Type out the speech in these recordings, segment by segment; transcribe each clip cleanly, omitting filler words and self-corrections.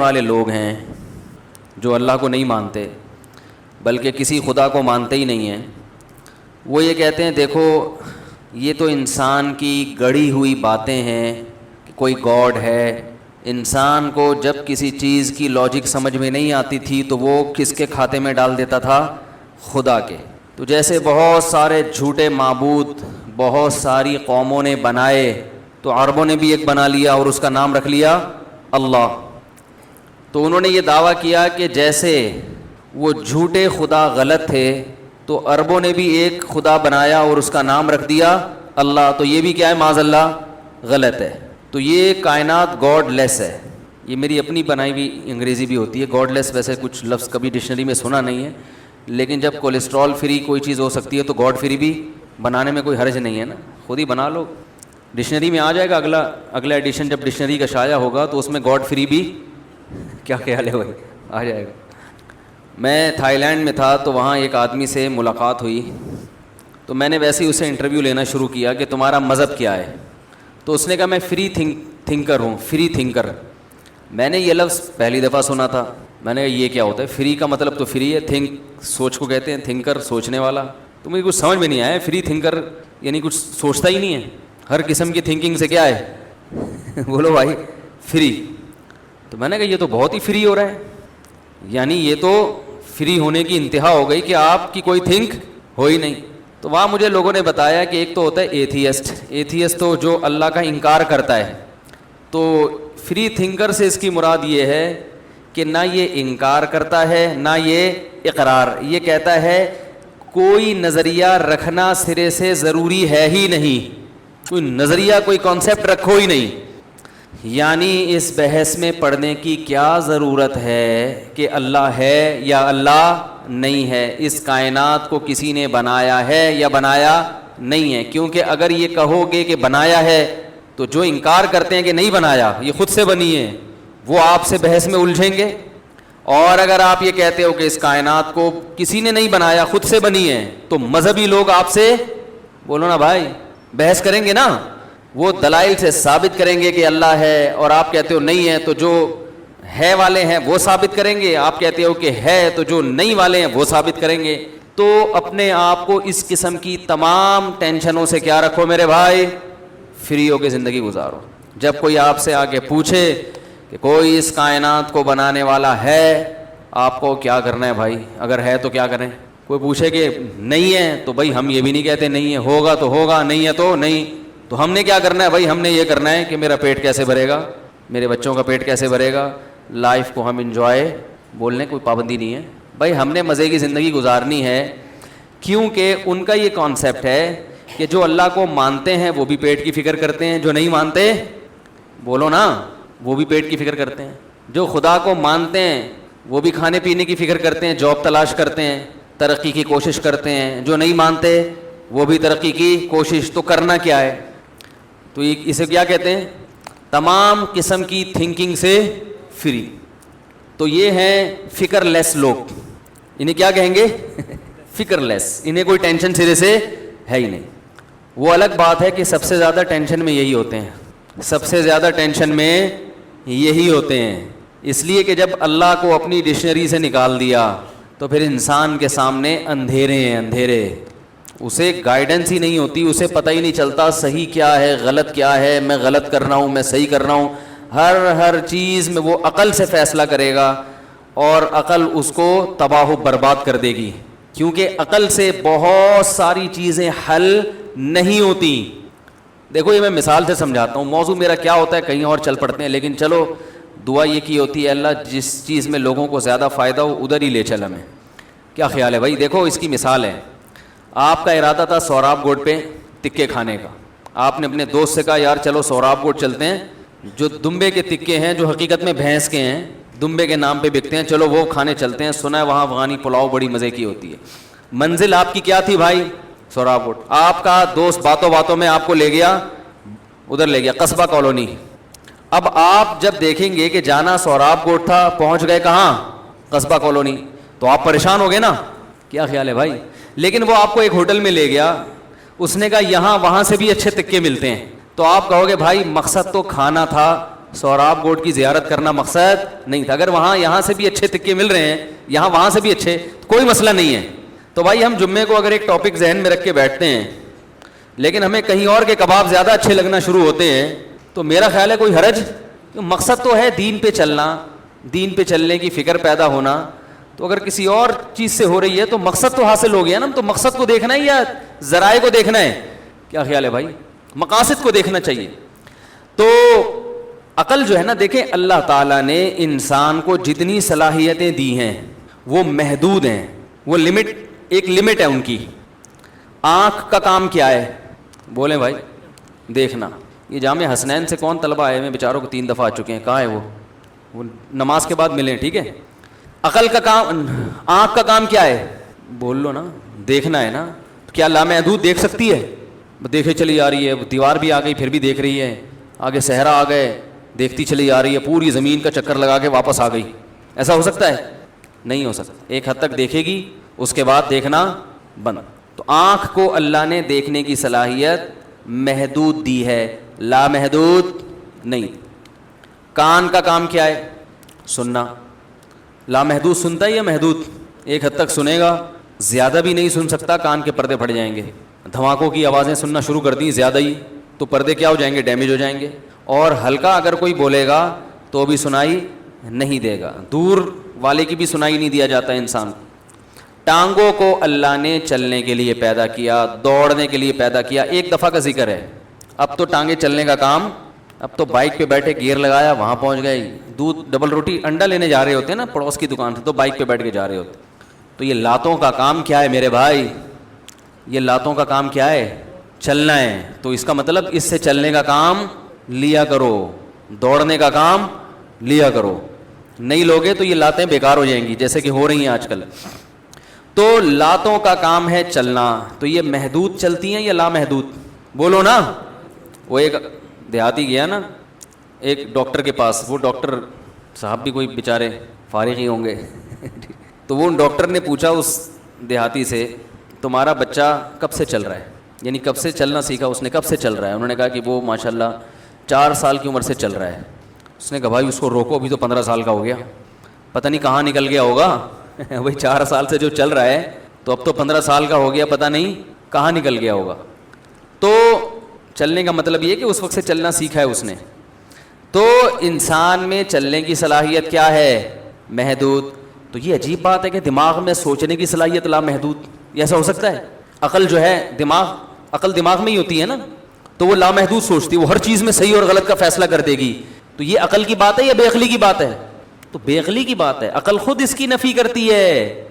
والے لوگ ہیں جو اللہ کو نہیں مانتے بلکہ کسی خدا کو مانتے ہی نہیں ہیں، وہ یہ کہتے ہیں دیکھو یہ تو انسان کی گڑھی ہوئی باتیں ہیں کہ کوئی گاڈ ہے۔ انسان کو جب کسی چیز کی لاجک سمجھ میں نہیں آتی تھی تو وہ کس کے کھاتے میں ڈال دیتا تھا؟ خدا کے۔ تو جیسے بہت سارے جھوٹے معبود بہت ساری قوموں نے بنائے تو عربوں نے بھی ایک بنا لیا اور اس کا نام رکھ لیا اللہ۔ تو انہوں نے یہ دعویٰ کیا کہ جیسے وہ جھوٹے خدا غلط تھے تو عربوں نے بھی ایک خدا بنایا اور اس کا نام رکھ دیا اللہ، تو یہ بھی کیا ہے؟ معاذ اللہ غلط ہے۔ تو یہ کائنات گاڈ لیس ہے۔ یہ میری اپنی بنائی ہوئی انگریزی بھی ہوتی ہے، گاڈ لیس ویسے کچھ لفظ کبھی ڈکشنری میں سنا نہیں ہے، لیکن جب کولیسٹرول فری کوئی چیز ہو سکتی ہے تو گاڈ فری بھی بنانے میں کوئی حرج نہیں ہے نا، خود ہی بنا لو، ڈکشنری میں آ جائے گا۔ اگلا ایڈیشن جب ڈکشنری کا شائع ہوگا تو اس میں گاڈ فری بھی کیا خیال ہے بھائی آ جائے گا۔ میں تھائی لینڈ میں تھا تو وہاں ایک آدمی سے ملاقات ہوئی، تو میں نے ویسے ہی اسے انٹرویو لینا شروع کیا کہ تمہارا مذہب کیا ہے؟ تو اس نے کہا میں فری تھنکر ہوں، فری تھنکر۔ میں نے یہ لفظ پہلی دفعہ سنا تھا، میں نے کہا یہ کیا ہوتا ہے؟ فری کا مطلب تو فری ہے، تھنک سوچ کو کہتے ہیں، تھنکر سوچنے والا۔ تو مجھے کچھ سمجھ میں نہیں آیا، فری تھنکر یعنی کچھ سوچتا ہی نہیں ہے، ہر قسم کی تھنکنگ سے کیا ہے بولو بھائی فری۔ تو میں نے کہا یہ تو بہت ہی فری ہو رہا ہے، یعنی یہ تو فری ہونے کی انتہا ہو گئی کہ آپ کی کوئی تھنک ہو ہی نہیں۔ تو وہاں مجھے لوگوں نے بتایا کہ ایک تو ہوتا ہے ایتھیسٹ، ایتھیسٹ تو جو اللہ کا انکار کرتا ہے، تو فری تھنکر سے اس کی مراد یہ ہے کہ نہ یہ انکار کرتا ہے نہ یہ اقرار، یہ کہتا ہے کوئی نظریہ رکھنا سرے سے ضروری ہے ہی نہیں، کوئی نظریہ کوئی کانسیپٹ رکھو ہی نہیں، یعنی اس بحث میں پڑھنے کی کیا ضرورت ہے کہ اللہ ہے یا اللہ نہیں ہے، اس کائنات کو کسی نے بنایا ہے یا بنایا نہیں ہے، کیونکہ اگر یہ کہو گے کہ بنایا ہے تو جو انکار کرتے ہیں کہ نہیں بنایا یہ خود سے بنی ہے وہ آپ سے بحث میں الجھیں گے، اور اگر آپ یہ کہتے ہو کہ اس کائنات کو کسی نے نہیں بنایا خود سے بنی ہے تو مذہبی لوگ آپ سے بولو نا بھائی بحث کریں گے نا، وہ دلائل سے ثابت کریں گے کہ اللہ ہے، اور آپ کہتے ہو نہیں ہے تو جو ہے والے ہیں وہ ثابت کریں گے، آپ کہتے ہو کہ ہے تو جو نہیں والے ہیں وہ ثابت کریں گے۔ تو اپنے آپ کو اس قسم کی تمام ٹینشنوں سے کیا رکھو میرے بھائی، فری ہو کے زندگی گزارو۔ جب کوئی آپ سے آگے پوچھے کہ کوئی اس کائنات کو بنانے والا ہے، آپ کو کیا کرنا ہے بھائی؟ اگر ہے تو کیا کریں؟ کوئی پوچھے کہ نہیں ہے تو بھائی ہم یہ بھی نہیں کہتے نہیں ہے، ہوگا تو ہوگا، نہیں ہے تو نہیں، تو ہم نے کیا کرنا ہے بھائی؟ ہم نے یہ کرنا ہے کہ میرا پیٹ کیسے بھرے گا، میرے بچوں کا پیٹ کیسے بھرے گا، لائف کو ہم انجوائے، بولنے کوئی پابندی نہیں ہے بھائی، ہم نے مزے کی زندگی گزارنی ہے، کیونکہ ان کا یہ کانسیپٹ ہے کہ جو اللہ کو مانتے ہیں وہ بھی پیٹ کی فکر کرتے ہیں، جو نہیں مانتے بولو نا وہ بھی پیٹ کی فکر کرتے ہیں، جو خدا کو مانتے ہیں وہ بھی کھانے پینے کی فکر کرتے ہیں، جاب تلاش کرتے ہیں، ترقی کی کوشش کرتے ہیں، جو نہیں مانتے وہ بھی ترقی کی کوشش۔ تو کرنا کیا ہے؟ تو اسے کیا کہتے ہیں؟ تمام قسم کی تھنکنگ سے فری۔ تو یہ ہیں فکر لیس لوگ، انہیں کیا کہیں گے فکر لیس، انہیں کوئی ٹینشن سرے سے ہے ہی نہیں۔ وہ الگ بات ہے کہ سب سے زیادہ ٹینشن میں یہی ہوتے ہیں، سب سے زیادہ ٹینشن میں یہی ہوتے ہیں، اس لیے کہ جب اللہ کو اپنی ڈکشنری سے نکال دیا تو پھر انسان کے سامنے اندھیرے ہیں، اندھیرے، اسے گائیڈنس ہی نہیں ہوتی، اسے پتہ ہی نہیں چلتا صحیح کیا ہے غلط کیا ہے، میں غلط کر رہا ہوں میں صحیح کر رہا ہوں، ہر چیز میں وہ عقل سے فیصلہ کرے گا اور عقل اس کو تباہ و برباد کر دے گی، کیونکہ عقل سے بہت ساری چیزیں حل نہیں ہوتی۔ دیکھو یہ میں مثال سے سمجھاتا ہوں، موضوع میرا کیا ہوتا ہے کہیں اور چل پڑتے ہیں، لیکن چلو دعا یہ کی ہوتی ہے اللہ جس چیز میں لوگوں کو زیادہ فائدہ ہو ادھر ہی لے چل ہمیں۔ کیا خیال ہے بھائی؟ دیکھو اس کی مثال ہے، آپ کا ارادہ تھا سوراب گوٹ پہ تکے کھانے کا، آپ نے اپنے دوست سے کہا یار چلو سوراب گوٹ چلتے ہیں، جو دمبے کے تکے ہیں جو حقیقت میں بھینس کے ہیں، دمبے کے نام پہ بکتے ہیں، چلو وہ کھانے چلتے ہیں، سنا ہے وہاں افغانی پلاؤ بڑی مزے کی ہوتی ہے۔ منزل آپ کی کیا تھی بھائی؟ سوراب گوٹ۔ آپ کا دوست باتوں باتوں میں آپ کو لے گیا ادھر، لے گیا قصبہ کالونی۔ اب آپ جب دیکھیں گے کہ جانا سوراب گوٹ تھا، پہنچ گئے کہاں؟ قصبہ کالونی، تو آپ پریشان ہو گئے نا؟ کیا خیال ہے بھائی؟ لیکن وہ آپ کو ایک ہوٹل میں لے گیا، اس نے کہا یہاں وہاں سے بھی اچھے تکے ملتے ہیں، تو آپ کہو گے بھائی مقصد تو کھانا تھا، سوراب گوٹ کی زیارت کرنا مقصد نہیں تھا. اگر وہاں یہاں سے بھی اچھے تکے مل رہے ہیں, یہاں وہاں سے بھی اچھے, کوئی مسئلہ نہیں ہے. تو بھائی ہم جمعے کو اگر ایک ٹاپک ذہن میں رکھ کے بیٹھتے ہیں لیکن ہمیں کہیں اور کے کباب زیادہ اچھے لگنا شروع ہوتے ہیں تو میرا خیال ہے کوئی حرج. مقصد تو ہے دین پہ چلنا, دین پہ چلنے کی فکر پیدا ہونا. تو اگر کسی اور چیز سے ہو رہی ہے تو مقصد تو حاصل ہو گیا نا. تو مقصد کو دیکھنا ہے یا ذرائع کو دیکھنا ہے؟ کیا خیال ہے بھائی؟ مقاصد کو دیکھنا چاہیے. تو عقل جو ہے نا, دیکھیں اللہ تعالیٰ نے انسان کو جتنی صلاحیتیں دی ہیں وہ محدود ہیں, وہ ایک لمٹ ہے ان کی. آنکھ کا کام کیا ہے؟ بولیں بھائی, دیکھنا. یہ جامع حسنین سے کون طلبہ آئے ہیں بیچاروں کو 3 دفعہ آ چکے ہیں, کہاں ہے وہ نماز کے بعد ملیں, ٹھیک ہے. عقل کا کام, آنکھ کا کام کیا ہے؟ بول لو نا, دیکھنا ہے نا. کیا لامحدود دیکھ سکتی ہے؟ دیکھے چلی جا رہی ہے, دیوار بھی آ گئی پھر بھی دیکھ رہی ہے, آگے صحرا آ گئے دیکھتی چلی جا رہی ہے, پوری زمین کا چکر لگا کے واپس آ گئی. ایسا ہو سکتا ہے؟ نہیں ہو سکتا. ایک حد تک دیکھے گی, اس کے بعد دیکھنا بند. تو آنکھ کو اللہ نے دیکھنے کی صلاحیت محدود دی ہے, لامحدود نہیں. کان کا کام کیا ہے؟ سننا. لامحدود سنتا ہے یا محدود؟ ایک حد تک سنے گا, زیادہ بھی نہیں سن سکتا, کان کے پردے پھٹ جائیں گے. دھماکوں کی آوازیں سننا شروع کر دیں زیادہ ہی تو پردے کیا ہو جائیں گے؟ ڈیمیج ہو جائیں گے. اور ہلکا اگر کوئی بولے گا تو بھی سنائی نہیں دے گا, دور والے کی بھی سنائی نہیں دیا جاتا انسان. ٹانگوں کو اللہ نے چلنے کے لیے پیدا کیا, دوڑنے کے لیے پیدا کیا. ایک دفعہ کا ذکر ہے, اب تو ٹانگیں چلنے کا کام, اب تو بائک پہ بیٹھے گیئر لگایا وہاں پہنچ گئے. دودھ ڈبل روٹی انڈا لینے جا رہے ہوتے ہیں نا پڑوس کی دکان سے, تو بائک پہ بیٹھ کے جا رہے ہوتے. تو یہ لاتوں کا کام کیا ہے میرے بھائی؟ یہ لاتوں کا کام کیا ہے؟ چلنا ہے. تو اس کا مطلب اس سے چلنے کا کام لیا کرو, دوڑنے کا کام لیا کرو. نہیں لوگے تو یہ لاتیں بیکار ہو جائیں گی جیسے کہ ہو رہی ہیں آج کل. تو لاتوں کا کام ہے چلنا. تو یہ محدود چلتی ہیں یا لامحدود؟ بولو نا. وہ ایک دیہاتی گیا نا ایک ڈاکٹر کے پاس, وہ ڈاکٹر صاحب بھی کوئی بیچارے فارغ ہی ہوں گے تو وہ ڈاکٹر نے پوچھا اس دیہاتی سے, تمہارا بچہ کب سے چل رہا ہے, یعنی کب سے چلنا سیکھا اس نے, کب سے چل رہا ہے؟ انہوں نے کہا کہ وہ ماشاءاللہ 4 سال کی عمر سے چل رہا ہے. اس نے کہا بھائی اس کو روکو, ابھی تو 15 سال کا ہو گیا, پتہ نہیں کہاں نکل گیا ہوگا بھائی 4 سال سے جو چل رہا ہے تو اب تو 15 سال کا ہو گیا, پتہ نہیں کہاں نکل گیا ہوگا. تو چلنے کا مطلب یہ کہ اس وقت سے چلنا سیکھا ہے اس نے. تو انسان میں چلنے کی صلاحیت کیا ہے؟ محدود. تو یہ عجیب بات ہے کہ دماغ میں سوچنے کی صلاحیت لامحدود, یہ ایسا ہو سکتا ہے؟ عقل جو ہے عقل دماغ میں ہی ہوتی ہے نا, تو وہ لامحدود سوچتی ہے, وہ ہر چیز میں صحیح اور غلط کا فیصلہ کر دے گی. تو یہ عقل کی بات ہے یا بے عقلی کی بات ہے؟ تو بے عقلی کی بات ہے. عقل خود اس کی نفی کرتی ہے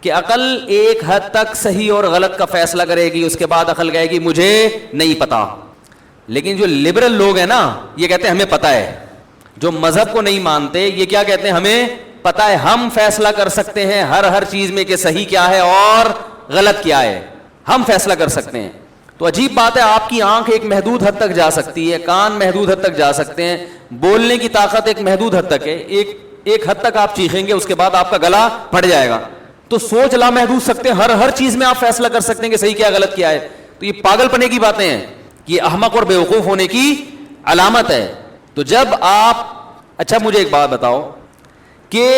کہ عقل ایک حد تک صحیح اور غلط کا فیصلہ کرے گی, اس کے بعد عقل کہے گی مجھے نہیں پتا. لیکن جو لبرل لوگ ہیں نا یہ کہتے ہیں ہمیں پتہ ہے. جو مذہب کو نہیں مانتے یہ کیا کہتے ہیں؟ ہمیں پتہ ہے, ہم فیصلہ کر سکتے ہیں ہر چیز میں کہ صحیح کیا ہے اور غلط کیا ہے, ہم فیصلہ کر سکتے ہیں. تو عجیب بات ہے, آپ کی آنکھ ایک محدود حد تک جا سکتی ہے, کان محدود حد تک جا سکتے ہیں, بولنے کی طاقت ایک محدود حد تک ہے, ایک حد تک آپ چیخیں گے اس کے بعد آپ کا گلا پھٹ جائے گا. تو سوچ لامحدود سکتے ہیں, ہر چیز میں آپ فیصلہ کر سکتے ہیں کہ صحیح کیا غلط کیا ہے. تو یہ پاگل پنے کی باتیں ہیں, یہ احمق اور بیوقوف ہونے کی علامت ہے. تو جب آپ, اچھا مجھے ایک بات بتاؤ کہ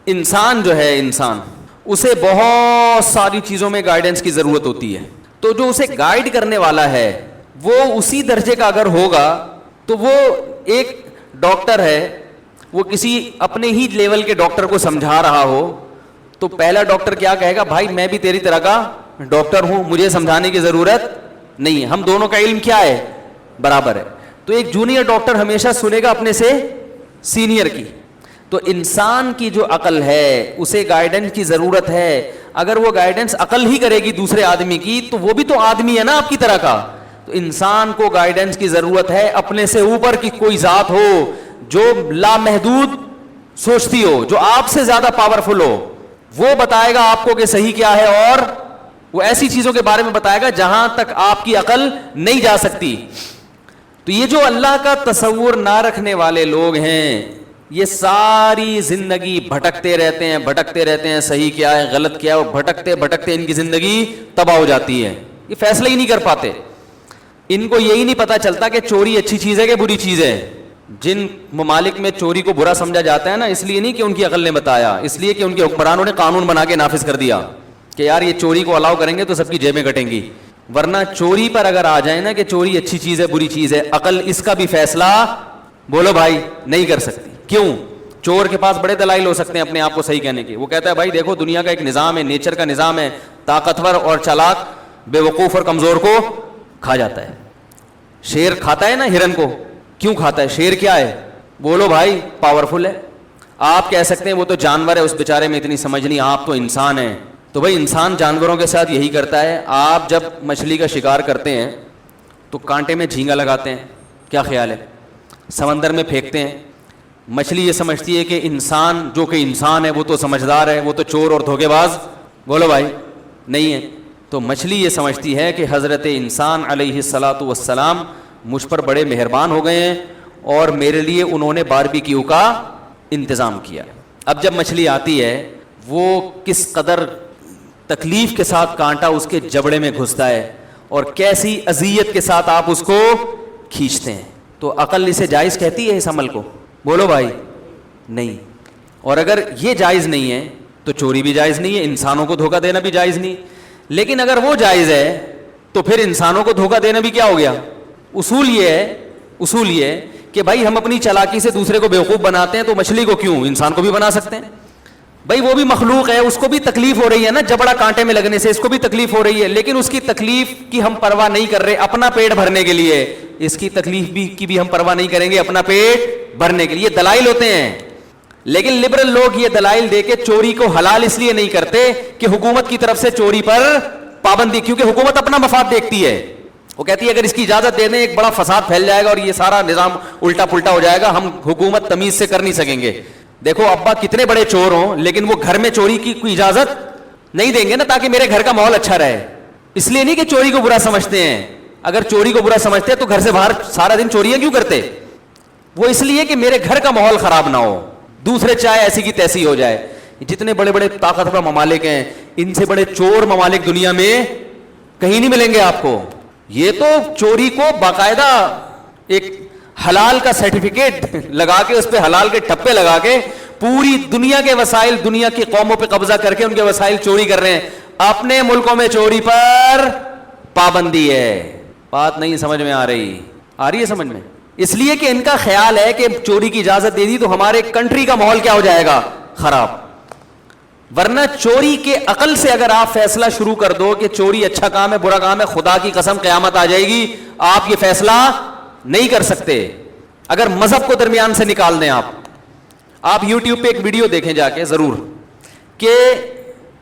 انسان جو ہے, انسان اسے بہت ساری چیزوں میں گائیڈنس کی ضرورت ہوتی ہے. تو جو اسے گائیڈ کرنے والا ہے وہ اسی درجے کا اگر ہوگا تو وہ ایک ڈاکٹر ہے, وہ کسی اپنے ہی لیول کے ڈاکٹر کو سمجھا رہا ہو تو پہلا ڈاکٹر کیا کہے گا؟ بھائی میں بھی تیری طرح کا ڈاکٹر ہوں, مجھے سمجھانے کی ضرورت نہیں ہے, ہم دونوں کا علم کیا ہے؟ برابر ہے. تو ایک جونیئر ڈاکٹر ہمیشہ سنے گا اپنے سے سینئر کی. تو انسان کی جو عقل ہے اسے گائیڈنس کی ضرورت ہے. اگر وہ گائیڈنس عقل ہی کرے گی دوسرے آدمی کی تو وہ بھی تو آدمی ہے نا آپ کی طرح کا. تو انسان کو گائیڈنس کی ضرورت ہے, اپنے سے اوپر کی کوئی ذات ہو جو لامحدود سوچتی ہو, جو آپ سے زیادہ پاورفل ہو, وہ بتائے گا آپ کو کہ صحیح کیا ہے, اور وہ ایسی چیزوں کے بارے میں بتائے گا جہاں تک آپ کی عقل نہیں جا سکتی. تو یہ جو اللہ کا تصور نہ رکھنے والے لوگ ہیں یہ ساری زندگی بھٹکتے رہتے ہیں, صحیح کیا ہے غلط کیا ہے, وہ بھٹکتے ان کی زندگی تباہ ہو جاتی ہے. یہ فیصلہ ہی نہیں کر پاتے. ان کو یہی نہیں پتا چلتا کہ چوری اچھی چیز ہے کہ بری چیز ہے. جن ممالک میں چوری کو برا سمجھا جاتا ہے نا، اس لیے نہیں کہ ان کی عقل نے بتایا، اس لیے کہ ان کے حکمرانوں نے قانون بنا کے نافذ کر دیا کہ یار یہ چوری کو الاؤ کریں گے تو سب کی جیبیں کٹیں گی. ورنہ چوری پر اگر آ جائیں نا کہ چوری اچھی چیز ہے بری چیز ہے، عقل اس کا بھی فیصلہ بولو بھائی نہیں کر سکتی. کیوں؟ چور کے پاس بڑے دلائل ہو سکتے ہیں اپنے آپ کو صحیح کہنے کے. وہ کہتا ہے بھائی دیکھو دنیا کا ایک نظام ہے، نیچر کا نظام ہے، طاقتور اور چالاک بے وقوف اور کمزور کو کھا جاتا ہے. شیر کھاتا ہے نا ہرن کو، کیوں کھاتا ہے؟ شیر کیا ہے؟ بولو بھائی پاورفل ہے. آپ کہہ سکتے ہیں وہ تو جانور ہے، اس بیچارے میں اتنی سمجھ نہیں، آپ تو انسان ہیں. تو بھائی انسان جانوروں کے ساتھ یہی کرتا ہے. آپ جب مچھلی کا شکار کرتے ہیں تو کانٹے میں جھینگا لگاتے ہیں، کیا خیال ہے؟ سمندر میں پھینکتے ہیں. مچھلی یہ سمجھتی ہے کہ انسان جو کہ انسان ہے وہ تو سمجھدار ہے، وہ تو چور اور دھوکے باز بولو بھائی نہیں ہے. تو مچھلی یہ سمجھتی ہے کہ حضرت انسان علیہ الصلاۃ والسلام مجھ پر بڑے مہربان ہو گئے ہیں اور میرے لیے انہوں نے باربیکیو کا انتظام کیا. اب جب مچھلی آتی ہے وہ کس قدر تکلیف کے ساتھ کانٹا اس کے جبڑے میں گھستا ہے اور کیسی اذیت کے ساتھ آپ اس کو کھینچتے ہیں. تو عقل اسے جائز کہتی ہے اس عمل کو؟ بولو بھائی نہیں. اور اگر یہ جائز نہیں ہے تو چوری بھی جائز نہیں ہے، انسانوں کو دھوکہ دینا بھی جائز نہیں. لیکن اگر وہ جائز ہے تو پھر انسانوں کو دھوکہ دینا بھی کیا ہو گیا؟ اصول یہ ہے کہ بھائی ہم اپنی چالاکی سے دوسرے کو بیوقوف بناتے ہیں تو مچھلی کو کیوں، انسان کو بھی بنا سکتے ہیں. بھائی وہ بھی مخلوق ہے، اس کو بھی تکلیف ہو رہی ہے نا جبڑا کانٹے میں لگنے سے، اس کو بھی تکلیف ہو رہی ہے، لیکن اس کی تکلیف کی ہم پرواہ نہیں کر رہے اپنا پیٹ بھرنے کے لیے. اس کی تکلیف کی بھی ہم پرواہ نہیں کریں گے اپنا پیٹ بھرنے کے لیے. دلائل ہوتے ہیں. لیکن لبرل لوگ یہ دلائل دے کے چوری کو حلال اس لیے نہیں کرتے کہ حکومت کی طرف سے چوری پر پابندی، کیونکہ حکومت اپنا مفاد دیکھتی ہے. وہ کہتی ہے اگر اس کی اجازت دے دیں ایک بڑا فساد پھیل جائے گا اور یہ سارا نظام الٹا پلٹا ہو جائے گا، ہم حکومت تمیز سے کر نہیں سکیں گے. دیکھو ابا کتنے بڑے چور ہوں لیکن وہ گھر میں چوری کی کوئی اجازت نہیں دیں گے نا، تاکہ میرے گھر کا ماحول اچھا رہے. اس لیے نہیں کہ چوری کو برا سمجھتے ہیں. اگر چوری کو برا سمجھتے تو گھر سے باہر سارا دن چوریاں کیوں کرتے؟ وہ اس لیے کہ میرے گھر کا ماحول خراب نہ ہو، دوسرے چاہے ایسی کی تیسی ہو جائے. جتنے بڑے بڑے طاقتور ممالک ہیں ان سے بڑے چور ممالک دنیا میں کہیں نہیں ملیں گے آپ کو. یہ تو چوری کو باقاعدہ ایک حلال کا سرٹیفکیٹ لگا کے اس پہ حلال کے ٹپے لگا کے پوری دنیا کے وسائل، دنیا کی قوموں پہ قبضہ کر کے ان کے وسائل چوری کر رہے ہیں. اپنے ملکوں میں چوری پر پابندی ہے. بات نہیں سمجھ میں آ رہی ہے سمجھ میں؟ اس لیے کہ ان کا خیال ہے کہ چوری کی اجازت دے دی تو ہمارے کنٹری کا ماحول کیا ہو جائے گا؟ خراب. ورنہ چوری کے عقل سے اگر آپ فیصلہ شروع کر دو کہ چوری اچھا کام ہے برا کام ہے، خدا کی قسم قیامت آ جائے گی. آپ یہ فیصلہ نہیں کر سکتے اگر مذہب کو درمیان سے نکال دیں. آپ یوٹیوب پہ ایک ویڈیو دیکھیں جا کے ضرور کہ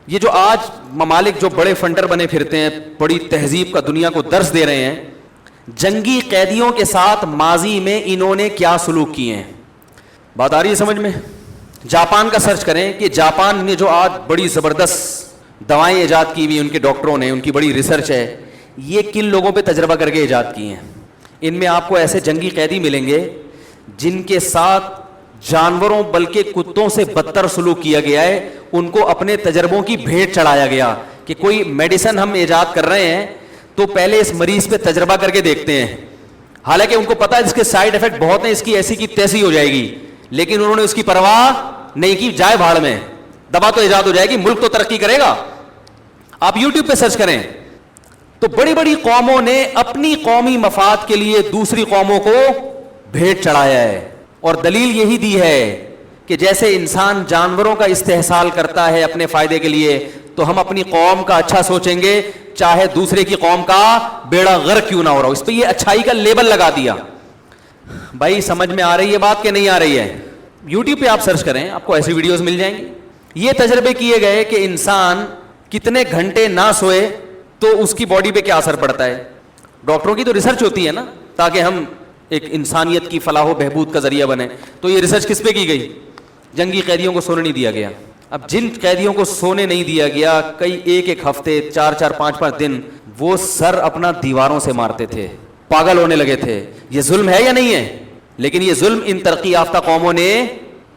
یہ جو آج ممالک جو بڑے فنڈر بنے پھرتے ہیں، بڑی تہذیب کا دنیا کو درس دے رہے ہیں، جنگی قیدیوں کے ساتھ ماضی میں انہوں نے کیا سلوک کیے ہیں. بات آ رہی ہے سمجھ میں؟ جاپان کا سرچ کریں کہ جاپان نے جو آج بڑی زبردست دوائیں ایجاد کی ہوئی ان کے ڈاکٹروں نے، ان کی بڑی ریسرچ ہے، یہ کن لوگوں پہ تجربہ کر کے ایجاد کی ہیں. ان میں آپ کو ایسے جنگی قیدی ملیں گے جن کے ساتھ جانوروں بلکہ کتوں سے بدتر سلوک کیا گیا ہے. ان کو اپنے تجربوں کی بھیٹ چڑھایا گیا کہ کوئی میڈیسن ہم ایجاد کر رہے ہیں تو پہلے اس مریض پہ تجربہ کر کے دیکھتے ہیں، حالانکہ ان کو پتا ہے اس کے سائیڈ افیکٹ بہت ہیں، اس کی ایسی کی تیسی ہو جائے گی، لیکن انہوں نے اس کی پرواہ نہیں کی. جائے بھاڑ میں، دوا تو ایجاد ہو جائے گی، ملک تو ترقی کرے گا. آپ یوٹیوب پہ سرچ کریں تو بڑی بڑی قوموں نے اپنی قومی مفاد کے لیے دوسری قوموں کو بھیٹ چڑھایا ہے. اور دلیل یہی دی ہے کہ جیسے انسان جانوروں کا استحصال کرتا ہے اپنے فائدے کے لیے، تو ہم اپنی قوم کا اچھا سوچیں گے چاہے دوسرے کی قوم کا بیڑا غرق کیوں نہ ہو رہا ہو. اس پہ یہ اچھائی کا لیبل لگا دیا. بھائی سمجھ میں آ رہی ہے بات کہ نہیں آ رہی ہے؟ یوٹیوب پہ آپ سرچ کریں آپ کو ایسی ویڈیوز مل جائیں گی. یہ تجربے کیے گئے کہ انسان کتنے گھنٹے نہ سوئے تو اس کی باڈی پہ کیا اثر پڑتا ہے. ڈاکٹروں کی تو ریسرچ ہوتی ہے نا تاکہ ہم ایک انسانیت کی فلاح و بہبود کا ذریعہ بنے. تو یہ ریسرچ کس پہ کی گئی؟ جنگی قیدیوں کو سونے نہیں دیا گیا. اب جن قیدیوں کو سونے نہیں دیا گیا کئی ایک ہفتے 4 5 دن وہ سر اپنا دیواروں سے مارتے تھے، پاگل ہونے لگے تھے. یہ ظلم ہے یا نہیں ہے؟ لیکن یہ ظلم ان ترقی یافتہ قوموں نے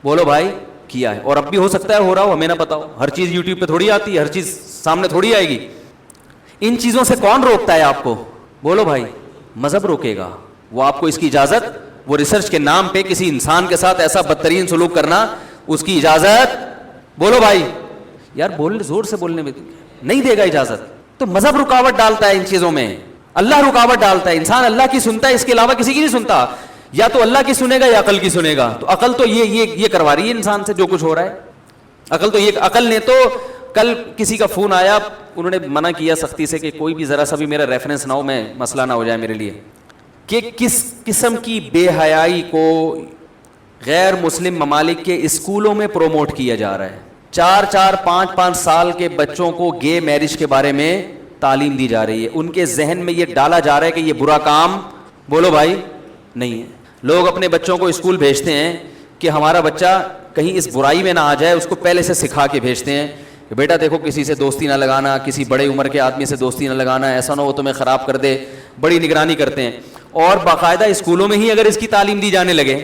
بولو بھائی کیا ہے. اور اب بھی ہو سکتا ہے ہو رہا ہو، ہمیں نہ پتا ہو. ہر چیز یوٹیوب پہ تھوڑی آتی ہے، ہر چیز سامنے تھوڑی آئے گی. ان چیزوں سے کون روکتا ہے آپ کو؟ بولو بھائی مذہب روکے گا. وہ آپ کو اس کی اجازت وہ ریسرچ کے نام پہ کسی انسان کے ساتھ ایسا بدترین سلوک کرنا، اس کی اجازت بولو بھائی یار، بول زور سے بولنے میں نہیں دے گا اجازت. تو مذہب رکاوٹ ڈالتا ہے ان چیزوں میں، اللہ رکاوٹ ڈالتا ہے. انسان اللہ کی سنتا ہے، اس کے علاوہ کسی کی نہیں سنتا. یا تو اللہ کی سنے گا یا عقل کی سنے گا. تو عقل تو یہ کروا رہی ہے انسان سے جو کچھ ہو رہا ہے. عقل نے تو کل کسی کا فون آیا، انہوں نے منع کیا سختی سے کہ کوئی بھی ذرا سا بھی میرا ریفرنس نہ ہو، میں مسئلہ نہ ہو جائے میرے لیے، کہ کس قسم کی بے حیائی کو غیر مسلم ممالک کے اسکولوں میں پروموٹ کیا جا رہا ہے. 4 5 سال کے بچوں کو گے میرج کے بارے میں تعلیم دی جا رہی ہے. ان کے ذہن میں یہ ڈالا جا رہا ہے کہ یہ برا کام بولو بھائی نہیں ہے. لوگ اپنے بچوں کو اسکول بھیجتے ہیں کہ ہمارا بچہ کہیں اس برائی میں نہ آ جائے، اس کو پہلے سے سکھا کے بھیجتے ہیں کہ بیٹا دیکھو کسی سے دوستی نہ لگانا، کسی بڑے عمر کے آدمی سے دوستی نہ لگانا، ایسا نہ ہو تمہیں خراب کر دے. بڑی نگرانی کرتے ہیں. اور باقاعدہ اسکولوں میں ہی اگر اس کی تعلیم دی جانے لگے،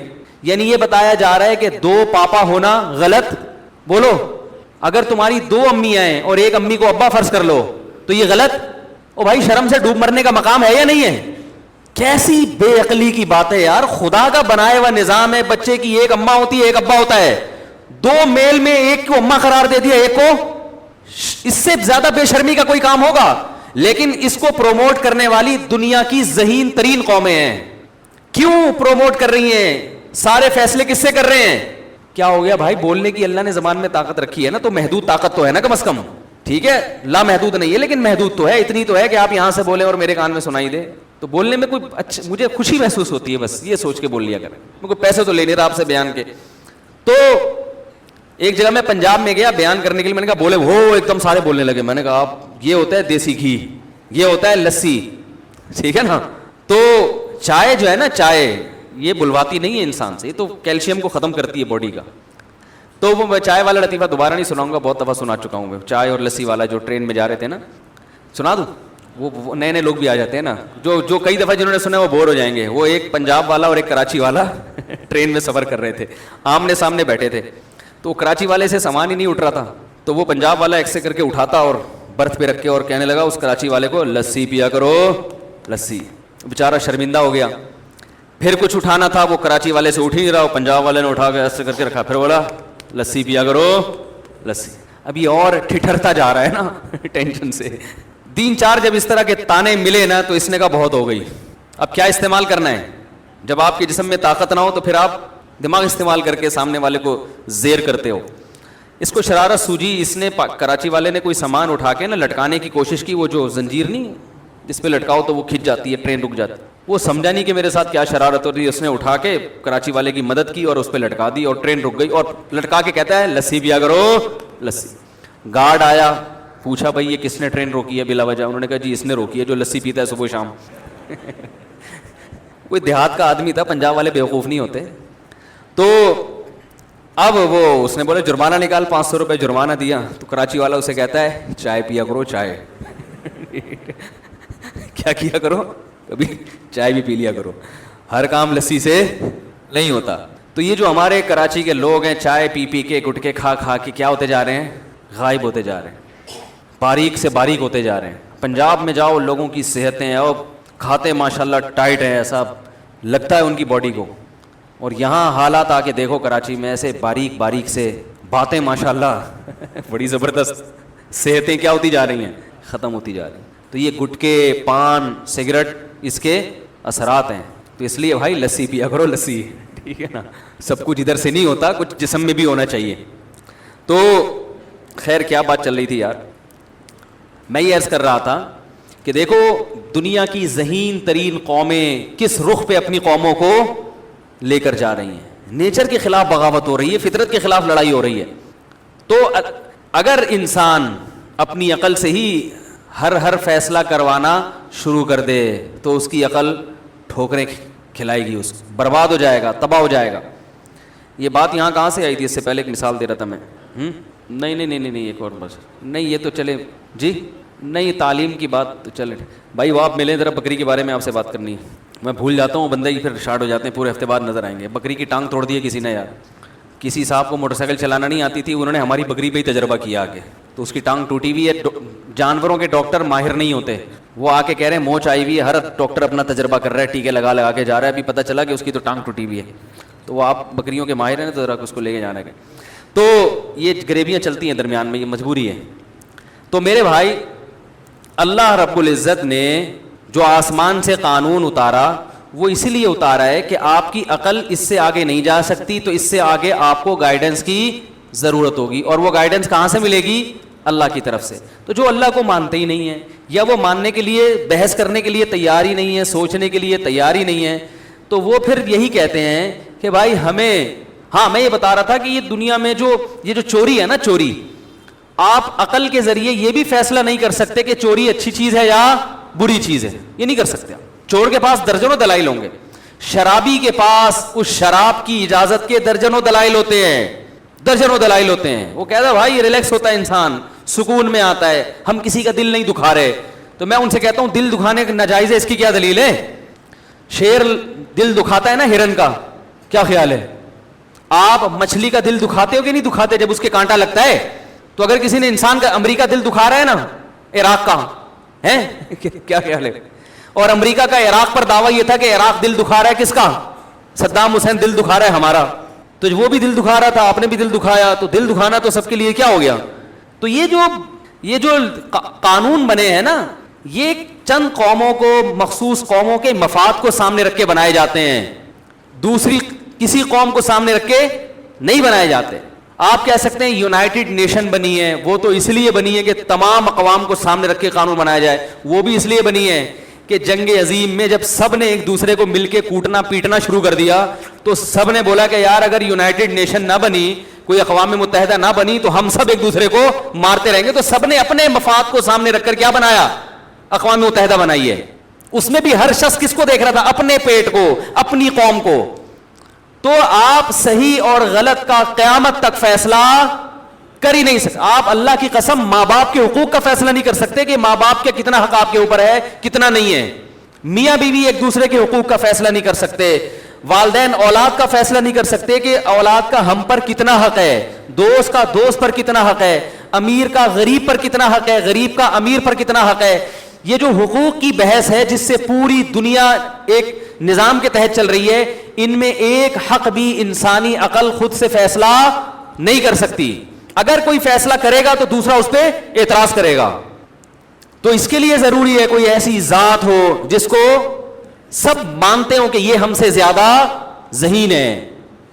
یعنی یہ بتایا جا رہا ہے کہ 2 پاپا ہونا غلط بولو. اگر تمہاری 2 امیاں ہیں اور ایک امی کو ابا فرض کر لو تو یہ غلط. او بھائی شرم سے ڈوب مرنے کا مقام ہے یا نہیں ہے؟ کیسی بے عقلی کی بات ہے یار. خدا کا بنایا ہوا نظام ہے، بچے کی ایک اماں ہوتی ہے ایک ابا ہوتا ہے. 2 میل میں ایک کو اماں قرار دے دیا ایک کو. اس سے زیادہ بے شرمی کا کوئی کام ہوگا؟ لیکن اس کو پروموٹ کرنے والی دنیا کی ذہین ترین قومیں ہیں. کیوں پروموٹ کر رہی ہیں؟ سارے فیصلے کس سے کر رہے ہیں؟ کیا ہو گیا بھائی؟ بولنے کی اللہ نے زبان میں طاقت رکھی ہے نا، تو محدود طاقت تو ہے نا کم از کم. ٹھیک ہے لا محدود نہیں ہے لیکن محدود تو ہے. اتنی تو ہے کہ آپ یہاں سے بولیں اور میرے کان میں سنائی دے. تو بولنے میں کوئی اچھا مجھے خوشی محسوس ہوتی ہے، بس یہ سوچ کے بول لیا کریں. میں کوئی پیسے تو لے نہیں رہا آپ سے بیان کے. تو ایک جگہ میں پنجاب میں گیا بیان کرنے کے لیے، میں نے کہا بولے، وہ ایک دم سارے بولنے لگے. میں نے کہا آپ یہ ہوتا ہے دیسی گھی، یہ ہوتا ہے لسی، ٹھیک ہے نا. تو چائے جو ہے نا، چائے یہ بلواتی نہیں ہے انسان سے، یہ تو کیلشیم کو ختم کرتی ہے باڈی کا. تو وہ میں چائے والا لطیفہ دوبارہ نہیں سناؤں گا، بہت دفعہ سنا چکا ہوں. چائے اور لسی والا جو ٹرین میں جا رہے تھے نا، سنا دوں؟ وہ نئے لوگ بھی آ جاتے ہیں نا، جو کئی دفعہ جنہوں نے سنا وہ بور ہو جائیں گے. وہ ایک پنجاب والا اور ایک کراچی والا ٹرین میں سفر کر رہے تھے، آمنے سامنے بیٹھے تھے. تو کراچی والے سے سامان ہی نہیں اٹھ رہا تھا، تو وہ پنجاب والا ایک سے کر کے اٹھاتا اور برتھ پہ رکھ کے اور کہنے لگا اس کراچی والے کو لسی پیا کرو لسی. بیچارہ شرمندہ ہو گیا. پھر کچھ اٹھانا تھا، وہ کراچی والے سے اٹھ ہی نہیں رہا، پنجاب والے نے اٹھا کے ایسے کر کے رکھا. پھر بولا لسی پیا کرو لسی. اب یہ اور ٹھٹھرتا جا رہا ہے نا ٹینشن سے. 3 4 جب اس طرح کے تانے ملے نا تو اس نے کہا بہت ہو گئی. اب کیا استعمال کرنا ہے؟ جب آپ کے جسم میں طاقت نہ ہو تو پھر آپ دماغ استعمال کر کے سامنے والے کو زیر کرتے ہو. اس کو شرارت سوجی. اس نے کراچی والے نے کوئی سامان اٹھا کے نا لٹکانے کی کوشش کی، وہ جو زنجیر نہیں جس پہ لٹکاؤ تو وہ کھنچ جاتی ہے، ٹرین رک جاتی. وہ سمجھا نہیں کہ میرے ساتھ کیا شرارت ہو رہی ہے. اس نے اٹھا کے کراچی والے کی مدد کی اور اس پہ لٹکا دی اور ٹرین رک گئی. اور لٹکا کے کہتا ہے لسی پیا کرو لسی. گارڈ آیا، پوچھا بھائی یہ کس نے ٹرین روکی ہے بلا وجہ؟ انہوں نے کہا جی اس نے روکی ہے جو لسی پیتا ہے صبح شام. کوئی دیہات کا آدمی تھا، پنجاب والے بیوقوف نہیں ہوتے. تو اب وہ اس نے بولا جرمانہ نکال، 500 روپے جرمانہ دیا. تو کراچی والا اسے کہتا ہے چائے پیا کرو چائے. کیا کیا کرو؟ کبھی چائے بھی پی لیا کرو. ہر کام لسی سے نہیں ہوتا. تو یہ جو ہمارے کراچی کے لوگ ہیں، چائے پی پی کے گٹکے کھا کھا کے کیا ہوتے جا رہے ہیں؟ غائب ہوتے جا رہے ہیں، باریک سے باریک ہوتے جا رہے ہیں. پنجاب میں جاؤ، لوگوں کی صحتیں اور کھاتے ماشاءاللہ ٹائٹ ہیں، ایسا لگتا ہے ان کی باڈی کو. اور یہاں حالات آ کے دیکھو کراچی میں، ایسے باریک باریک سے باتیں ماشاءاللہ بڑی زبردست. صحتیں کیا ہوتی جا رہی ہیں؟ ختم ہوتی جا رہی ہیں. تو یہ گٹکے، پان، سگریٹ اس کے اثرات ہیں. تو اس لیے بھائی لسی پیا کرو لسی، ٹھیک ہے نا. سب کچھ ادھر سے نہیں ہوتا، کچھ جسم میں بھی ہونا چاہیے. تو خیر کیا بات چل رہی تھی یار؟ میں یہ عرض کر رہا تھا کہ دیکھو دنیا کی ذہین ترین قومیں کس رخ پہ اپنی قوموں کو لے کر جا رہی ہیں. نیچر کے خلاف بغاوت ہو رہی ہے، فطرت کے خلاف لڑائی ہو رہی ہے. تو اگر انسان اپنی عقل سے ہی ہر فیصلہ کروانا شروع کر دے تو اس کی عقل ٹھوکریں کھلائے گی، اس برباد ہو جائے گا، تباہ ہو جائے گا. یہ بات یہاں کہاں سے آئی تھی؟ اس سے پہلے ایک مثال دے رہا تھا میں. نہیں ایک اور بس نہیں، یہ تو چلے جی نہیں، تعلیم کی بات تو چلے بھائی. وہ آپ ملیں ذرا، بکری کے بارے میں آپ سے بات کرنی ہے. میں بھول جاتا ہوں، بندے ہی پھر شارٹ ہو جاتے ہیں، پورے ہفتے بعد نظر آئیں گے. بکری کی ٹانگ توڑ دی ہے کسی نے یار. کسی صاحب کو موٹر سائیکل چلانا نہیں آتی تھی، انہوں نے ہماری بکری پہ ہی تجربہ کیا آگے. تو اس کی ٹانگ ٹوٹی ہوئی ہے. جانوروں کے ڈاکٹر ماہر نہیں ہوتے, وہ آ کے کہہ رہے ہیں موچ آئی ہوئی ہے, ہر ڈاکٹر اپنا تجربہ کر رہا ہے, ٹیکے لگا لگا کے جا رہا ہے, ابھی پتہ چلا کہ اس کی تو ٹانگ ٹوٹی ہوئی ہے. تو وہ آپ بکریوں کے ماہر ہیں تو ذرا اس کو لے کے جانا ہے. تو یہ گریبیاں چلتی ہیں درمیان میں, یہ مجبوری ہے. تو میرے بھائی, اللہ رب العزت نے جو آسمان سے قانون اتارا وہ اسی لیے اتارا ہے کہ آپ کی عقل اس سے آگے نہیں جا سکتی, تو اس سے آگے آپ کو گائیڈنس کی ضرورت ہوگی. اور وہ گائیڈنس کہاں سے ملے گی؟ اللہ کی طرف سے. تو جو اللہ کو مانتے ہی نہیں ہیں, یا وہ ماننے کے لیے بحث کرنے کے لیے تیار ہی نہیں ہے, سوچنے کے لیے تیار ہی نہیں ہے, تو وہ پھر یہی کہتے ہیں کہ بھائی ہمیں, ہاں میں یہ بتا رہا تھا کہ یہ دنیا میں جو چوری ہے نا, چوری, آپ عقل کے ذریعے یہ بھی فیصلہ نہیں کر سکتے کہ چوری اچھی چیز ہے یا بری چیز ہے, یہ نہیں کر سکتے. چور کے پاس درجنوں دلائل ہوں گے, شرابی کے پاس اس شراب کی اجازت کے درجنوں دلائل ہوتے ہیں, درجنوں دلائل ہوتے ہیں. وہ کہتا ہے بھائی ریلیکس ہوتا ہے انسان, سکون میں آتا ہے, ہم کسی کا دل نہیں دکھا رہے. تو میں ان سے کہتا ہوں دل دکھانے ناجائز ہے, اس کی کیا دلیل ہے؟ شیر دل دکھاتا ہے نا ہرن کا, کیا خیال ہے؟ آپ مچھلی کا دل دکھاتے ہو کہ نہیں دکھاتے جب اس کے کانٹا لگتا ہے؟ تو اگر کسی نے انسان کا, امریکہ دل دکھا رہا ہے نا عراق کا, ہے کیا خیال ہے؟ اور امریکہ کا عراق پر دعویٰ یہ تھا کہ عراق دل دکھا رہا ہے کس کا؟ صدام حسین دل دکھا رہا ہے ہمارا. تو وہ بھی دل دکھا رہا تھا, آپ نے بھی دل دکھایا, تو دل دکھانا تو سب کے لیے کیا ہو گیا؟ تو یہ جو قانون بنے ہیں نا, یہ چند قوموں کو, مخصوص قوموں کے مفاد کو سامنے رکھ کے بنائے جاتے ہیں, دوسری کسی قوم کو سامنے رکھ کے نہیں بنائے جاتے. آپ کہہ سکتے ہیں یونائٹڈ نیشن بنی ہے, وہ تو اس لیے بنی ہے کہ تمام اقوام کو سامنے رکھ کے قانون بنایا جائے. وہ بھی اس لیے بنی ہے کہ جنگ عظیم میں جب سب نے ایک دوسرے کو مل کے کوٹنا پیٹنا شروع کر دیا, تو سب نے بولا کہ یار اگر یونائٹڈ نیشن نہ بنی, کوئی اقوام متحدہ نہ بنی, تو ہم سب ایک دوسرے کو مارتے رہیں گے. تو سب نے اپنے مفاد کو سامنے رکھ کر کیا بنایا؟ اقوام متحدہ بنائی ہے. اس میں بھی ہر شخص کس کو دیکھ رہا تھا؟ اپنے پیٹ کو, اپنی قوم کو. تو آپ صحیح اور غلط کا قیامت تک فیصلہ کر ہی نہیں سکتے. آپ اللہ کی قسم ماں باپ کے حقوق کا فیصلہ نہیں کر سکتے کہ ماں باپ کا کتنا حق آپ کے اوپر ہے, کتنا نہیں ہے. میاں بیوی ایک دوسرے کے حقوق کا فیصلہ نہیں کر سکتے. والدین اولاد کا فیصلہ نہیں کر سکتے کہ اولاد کا ہم پر کتنا حق ہے, دوست کا دوست پر کتنا حق ہے, امیر کا غریب پر کتنا حق ہے, غریب کا امیر پر کتنا حق ہے. یہ جو حقوق کی بحث ہے جس سے پوری دنیا ایک نظام کے تحت چل رہی ہے, ان میں ایک حق بھی انسانی عقل خود سے فیصلہ نہیں کر سکتی. اگر کوئی فیصلہ کرے گا تو دوسرا اس پہ اعتراض کرے گا. تو اس کے لیے ضروری ہے کوئی ایسی ذات ہو جس کو سب مانتے ہوں کہ یہ ہم سے زیادہ ذہین ہے.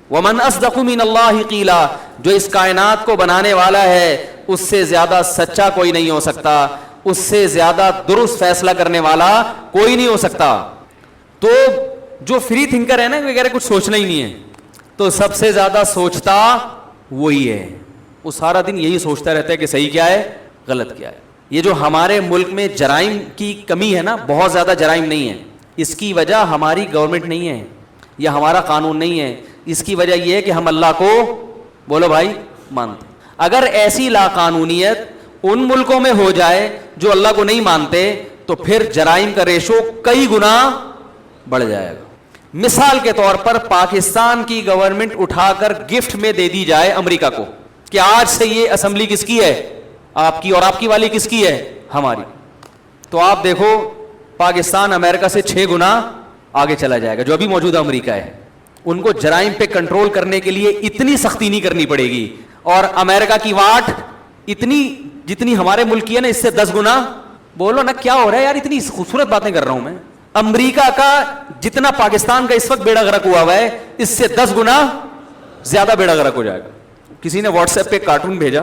وَمَنْ أَصْدَقُ مِنَ اللَّهِ قِيلًا, جو اس کائنات کو بنانے والا ہے اس سے زیادہ سچا کوئی نہیں ہو سکتا, اس سے زیادہ درست فیصلہ کرنے والا کوئی نہیں ہو سکتا. تو جو فری تھنکر ہے نا, وغیرہ کچھ سوچنا ہی نہیں ہے, تو سب سے زیادہ سوچتا وہی ہے. وہ سارا دن یہی سوچتا رہتا ہے کہ صحیح کیا ہے, غلط کیا ہے. یہ جو ہمارے ملک میں جرائم کی کمی ہے نا, بہت زیادہ جرائم نہیں ہے, اس کی وجہ ہماری گورنمنٹ نہیں ہے یا ہمارا قانون نہیں ہے. اس کی وجہ یہ ہے کہ ہم اللہ کو, بولو بھائی, مانتے. اگر ایسی لاقانونیت ان ملکوں میں ہو جائے جو اللہ کو نہیں مانتے, تو پھر جرائم کا ریشو کئی گنا بڑھ جائے گا. مثال کے طور پر پاکستان کی گورنمنٹ اٹھا کر گفٹ میں دے دی جائے امریکہ کو کہ آج سے یہ اسمبلی کس کی ہے, آپ کی, اور آپ کی والی کس کی ہے, ہماری. تو آپ دیکھو پاکستان امریکہ سے 6 گنا آگے چلا جائے گا. جو ابھی موجودہ امریکہ ہے, ان کو جرائم پہ کنٹرول کرنے کے لیے اتنی سختی نہیں کرنی پڑے گی, اور امریکہ کی واٹ اتنی جتنی ہمارے ملک کی ہے نا, اس سے 10 گنا. بولو نا کیا ہو رہا ہے یار, اتنی خوبصورت باتیں کر رہا ہوں میں. امریکہ کا جتنا پاکستان کا اس وقت بیڑا غرق ہوا ہے, اس سے 10 گنا زیادہ بیڑا غرق ہو جائے گا. کسی نے واٹس ایپ پہ کارٹون بھیجا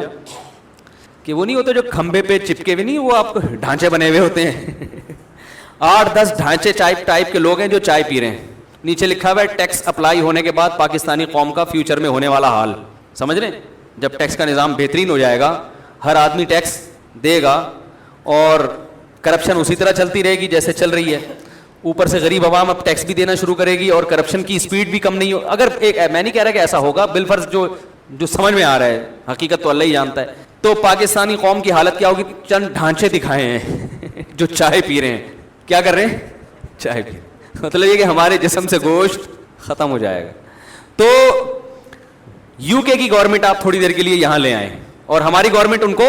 کہ وہ نہیں ہوتے جو کھمبے پہ چپکے ہوئے, نہیں, وہ آپ کو ڈھانچے بنے ہوئے ہوتے ہیں 8-10 ڈھانچے ٹائپ کے لوگ ہیں جو چائے پی رہے ہیں. نیچے لکھا ہوا ہے ٹیکس اپلائی ہونے کے بعد پاکستانی قوم کا فیوچر میں ہونے والا حال. سمجھ رہے ہیں, جب ٹیکس کا نظام بہترین ہو جائے گا, ہر آدمی ٹیکس دے گا, اور کرپشن اسی طرح چلتی رہے گی جیسے چل رہی ہے. اوپر سے غریب عوام اب ٹیکس بھی دینا شروع کرے گی, اور کرپشن کی اسپیڈ بھی کم نہیں ہو. اگر میں نہیں کہہ رہا کہ ایسا ہوگا, بالفرض جو سمجھ میں آ رہا ہے, حقیقت تو اللہ ہی جانتا ہے. تو پاکستانی قوم کی حالت کیا ہوگی؟ چند ڈھانچے دکھائے ہیں جو چائے پی رہے ہیں. کیا کر رہے ہیں؟ چائے پی رہے ہیں. مطلب یہ کہ ہمارے جسم سے گوشت ختم ہو جائے گا. تو یو کے کی گورنمنٹ آپ تھوڑی دیر کے لیے یہاں لے آئیں, اور ہماری گورنمنٹ ان کو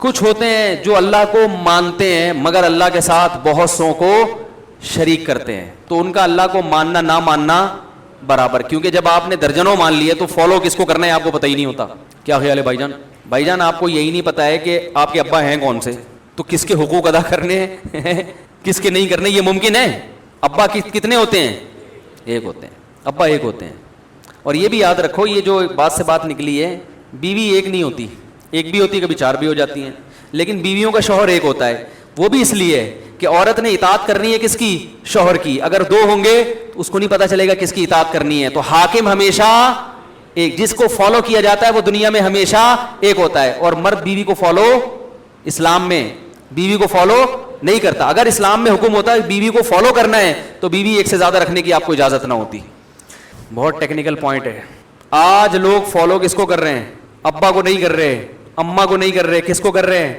کچھ ہوتے ہیں جو اللہ کو مانتے ہیں مگر اللہ کے ساتھ بہت سوں کو شریک کرتے ہیں, تو ان کا اللہ کو ماننا نہ ماننا برابر, کیونکہ جب آپ نے درجنوں مان لیے تو فالو کس کو کرنا ہے آپ کو پتہ ہی نہیں ہوتا. کیا خیال ہے بھائی جان؟ بھائی جان آپ کو یہی نہیں پتا ہے کہ آپ کے ابا ہیں کون سے, تو کس کے حقوق ادا کرنے ہیں کس کے نہیں کرنے, یہ ممکن ہے؟ ابا کتنے ہوتے ہیں؟ ایک ہوتے ہیں, ابا ایک ہوتے ہیں. اور یہ بھی یاد رکھو, یہ جو بات سے بات نکلی ہے, بیوی ایک نہیں ہوتی, ایک بھی ہوتی, کبھی چار بھی ہو جاتی ہیں, لیکن بیویوں کا شوہر ایک ہوتا ہے. وہ بھی اس لیے کہ عورت نے اطاعت کرنی ہے کس کی؟ شوہر کی. اگر دو ہوں گے تو اس کو نہیں پتا چلے گا کس کی اطاعت کرنی ہے. تو حاکم ہمیشہ ایک, جس کو فالو کیا جاتا ہے وہ دنیا میں ہمیشہ ایک ہوتا ہے. اور مرد بیوی کو فالو, اسلام میں بیوی کو فالو نہیں کرتا. اگر اسلام میں حکم ہوتا ہے بیوی کو فالو کرنا ہے تو بیوی ایک سے زیادہ رکھنے کی آپ کو اجازت نہ ہوتی. بہت ٹیکنیکل پوائنٹ ہے. آج لوگ فالو کس کو کر رہے ہیں؟ ابا کو نہیں کر رہے, اماں کو نہیں کر رہے, کس کو کر رہے ہیں؟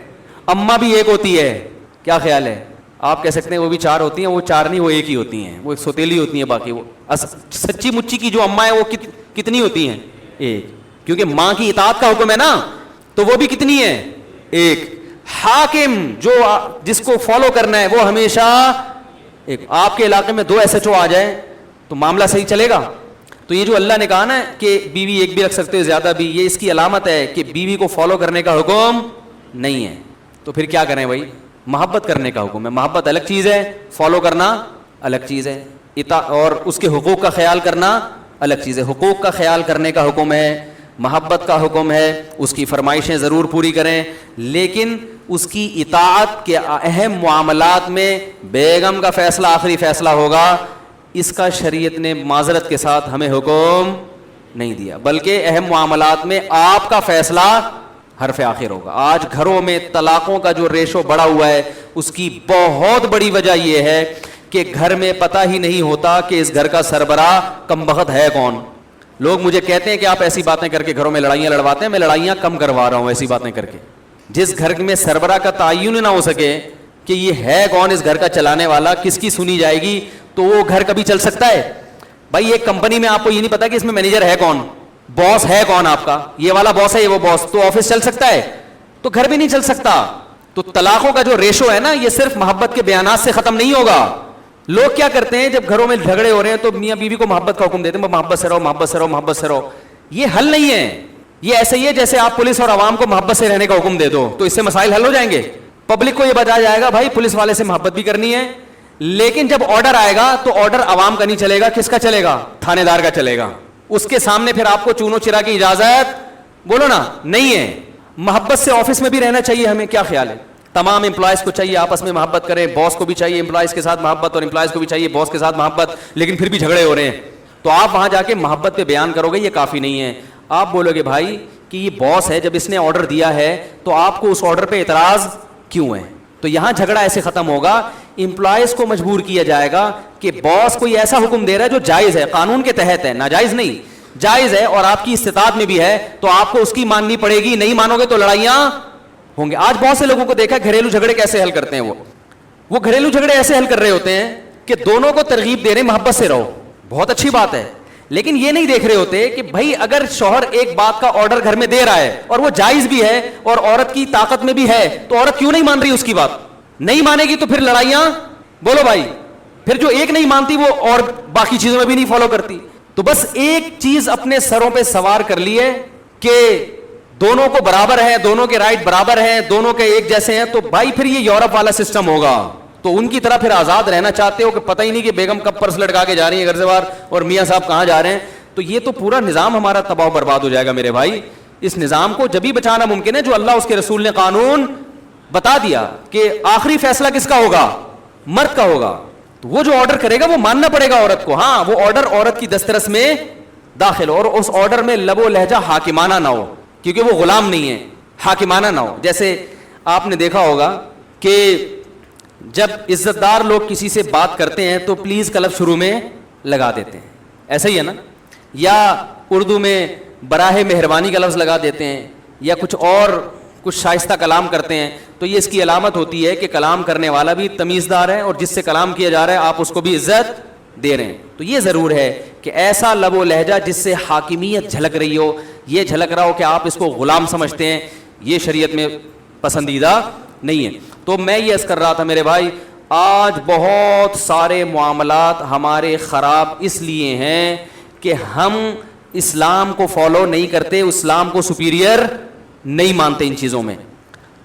اماں بھی ایک ہوتی ہے. کیا خیال ہے؟ آپ کہہ سکتے ہیں وہ بھی چار ہوتی ہیں, وہ چار نہیں, وہ ایک ہی ہوتی ہیں, وہ ایک سوتیلی ہوتی ہیں. باقی وہ سچی مچی کی جو اماں ہے وہ کتنی ہوتی ہیں؟ ایک. کیونکہ ماں کی اطاعت کا حکم ہے نا, تو وہ بھی کتنی ہے؟ ایک. حاکم جو جس کو فالو کرنا ہے وہ ہمیشہ ایک. آپ کے علاقے میں 2 SHO آ جائیں تو معاملہ صحیح چلے گا. تو یہ جو اللہ نے کہا نا کہ بیوی ایک بھی رکھ سکتے ہو, زیادہ بھی, یہ اس کی علامت ہے کہ بیوی کو فالو کرنے کا حکم نہیں ہے. تو پھر کیا کریں بھائی؟ محبت کرنے کا حکم ہے. محبت الگ چیز ہے, فالو کرنا الگ چیز ہے, اور اس کے حقوق کا خیال کرنا الگ چیز ہے. حقوق کا خیال کرنے کا حکم ہے, محبت کا حکم ہے, اس کی فرمائشیں ضرور پوری کریں, لیکن اس کی اطاعت کے اہم معاملات میں بیگم کا فیصلہ آخری فیصلہ ہوگا. اس کا شریعت نے معذرت کے ساتھ ہمیں حکم نہیں دیا, بلکہ اہم معاملات میں آپ کا فیصلہ حرف آخر ہوگا. آج گھروں میں طلاقوں کا جو ریشو بڑا ہوا ہے اس کی بہت بڑی وجہ یہ ہے کہ گھر میں پتہ ہی نہیں ہوتا کہ اس گھر کا سربراہ کمبخت ہے کون. لوگ مجھے کہتے ہیں کہ آپ ایسی باتیں کر کے گھروں میں لڑائیاں لڑواتے ہیں. میں لڑائیاں کم کروا رہا ہوں ایسی باتیں کر کے. جس گھر میں سربراہ کا تعین نہ ہو سکے کہ یہ ہے کون اس گھر کا چلانے والا, کس کی سنی جائے گی, تو وہ گھر کبھی چل سکتا ہے؟ بھائی ایک کمپنی میں آپ کو یہ نہیں پتا کہ اس میں مینیجر ہے کون, باس ہے کون آپ کا, یہ والا باس ہے, یہ وہ باس, تو آفس چل سکتا ہے؟ تو گھر بھی نہیں چل سکتا. تو طلاقوں کا جو ریشو ہے نا, یہ صرف محبت کے بیانات سے ختم نہیں ہوگا. لوگ کیا کرتے ہیں جب گھروں میں جھگڑے ہو رہے ہیں تو میاں بیوی کو محبت کا حکم دیتے ہیں, محبت سے رہو, محبت سے رہو, محبت سے رہو. یہ حل نہیں ہے. یہ ایسے ہی ہے جیسے آپ پولیس اور عوام کو محبت سے رہنے کا حکم دے دو, تو اس سے مسائل حل ہو جائیں گے. پبلک کو یہ بتایا جائے گا بھائی پولیس والے سے محبت بھی کرنی ہے, لیکن جب آرڈر آئے گا تو آرڈر عوام کا نہیں چلے گا, کس کا چلے گا؟ تھانے دار کا چلے گا. اس کے سامنے پھر آپ کو چونو چرا کی اجازت بولو نا نہیں ہے. محبت سے آفس میں بھی رہنا چاہیے ہمیں. کیا خیال ہے؟ تمام امپلائز کو چاہیے آپس میں محبت کریں, باس کو بھی چاہیے امپلائز کے ساتھ محبت, اور امپلائز کو بھی چاہیے باس کے ساتھ محبت, لیکن پھر بھی جھگڑے ہو رہے ہیں. تو آپ وہاں جا کے محبت پہ بیان کرو گے, یہ کافی نہیں ہے. آپ بولو گے بھائی کہ یہ باس ہے, جب اس نے آرڈر دیا ہے تو آپ کو اس آرڈر پہ اعتراض کیوں ہے؟ تو یہاں جھگڑا ایسے ختم ہوگا. امپلائز کو مجبور کیا جائے گا کہ باس کوئی ایسا حکم دے رہا ہے جو جائز ہے, قانون کے تحت ہے, ناجائز نہیں, جائز ہے, اور آپ کی استطاعت میں بھی ہے, تو آپ کو اس کی ماننی پڑے گی. نہیں مانو گے تو لڑائیاں ہوں گے. آج بہت سے لوگوں کو دیکھا گھریلو جھگڑے کیسے حل کرتے ہیں. وہ گھریلو جھگڑے ایسے حل کر رہے ہوتے ہیں کہ دونوں کو ترغیب دے رہے ہیں محبت سے رہو, بہت اچھی بات ہے, لیکن یہ نہیں دیکھ رہے ہوتے کہ بھائی اگر شوہر ایک بات کا آرڈر گھر میں دے رہا ہے اور وہ جائز بھی ہے اور عورت کی طاقت میں بھی ہے, تو عورت کیوں نہیں مان رہی اس کی بات؟ نہیں مانے گی تو پھر لڑائیاں, بولو بھائی, پھر جو ایک نہیں مانتی وہ اور باقی چیزوں میں بھی نہیں فالو کرتی. تو بس ایک چیز اپنے سروں پہ سوار کر لیے کہ دونوں کو برابر ہے, دونوں کے رائٹ برابر ہیں, دونوں کے ایک جیسے ہیں, تو بھائی پھر یہ یورپ والا سسٹم ہوگا. تو ان کی طرح پھر آزاد رہنا چاہتے ہو کہ پتہ ہی نہیں کہ بیگم کب پرس لٹکا کے جا رہی ہے گھر سے باہر اور میاں صاحب کہاں جا رہے ہیں, تو یہ تو پورا نظام ہمارا تباہ و برباد ہو جائے گا میرے بھائی. اس نظام کو جبھی بچانا ممکن ہے جو اللہ اس کے رسول نے قانون بتا دیا کہ آخری فیصلہ کس کا ہوگا؟ مرد کا ہوگا. تو وہ جو آرڈر کرے گا وہ ماننا پڑے گا عورت کو. ہاں وہ آرڈر عورت کی دسترس میں داخل ہو, اور اس آرڈر میں لب و لہجہ حاکمانہ نہ ہو, کیونکہ وہ غلام نہیں ہے, حاکمانہ نہ ہو. جیسے آپ نے دیکھا ہوگا کہ جب عزت دار لوگ کسی سے بات کرتے ہیں تو پلیز کا لفظ شروع میں لگا دیتے ہیں, ایسا ہی ہے نا, یا اردو میں براہ مہربانی کا لفظ لگا دیتے ہیں, یا کچھ شائستہ کلام کرتے ہیں, تو یہ اس کی علامت ہوتی ہے کہ کلام کرنے والا بھی تمیزدار ہے, اور جس سے کلام کیا جا رہا ہے آپ اس کو بھی عزت دے رہے ہیں. تو یہ ضرور ہے کہ ایسا لب و لہجہ جس سے حاکمیت جھلک رہی ہو, یہ جھلک رہا ہو کہ آپ اس کو غلام سمجھتے ہیں, یہ شریعت میں پسندیدہ نہیں ہے. تو میں یہ عرض کر رہا تھا میرے بھائی, آج بہت سارے معاملات ہمارے خراب اس لیے ہیں کہ ہم اسلام کو فالو نہیں کرتے, اسلام کو سپیریئر نہیں مانتے ان چیزوں میں.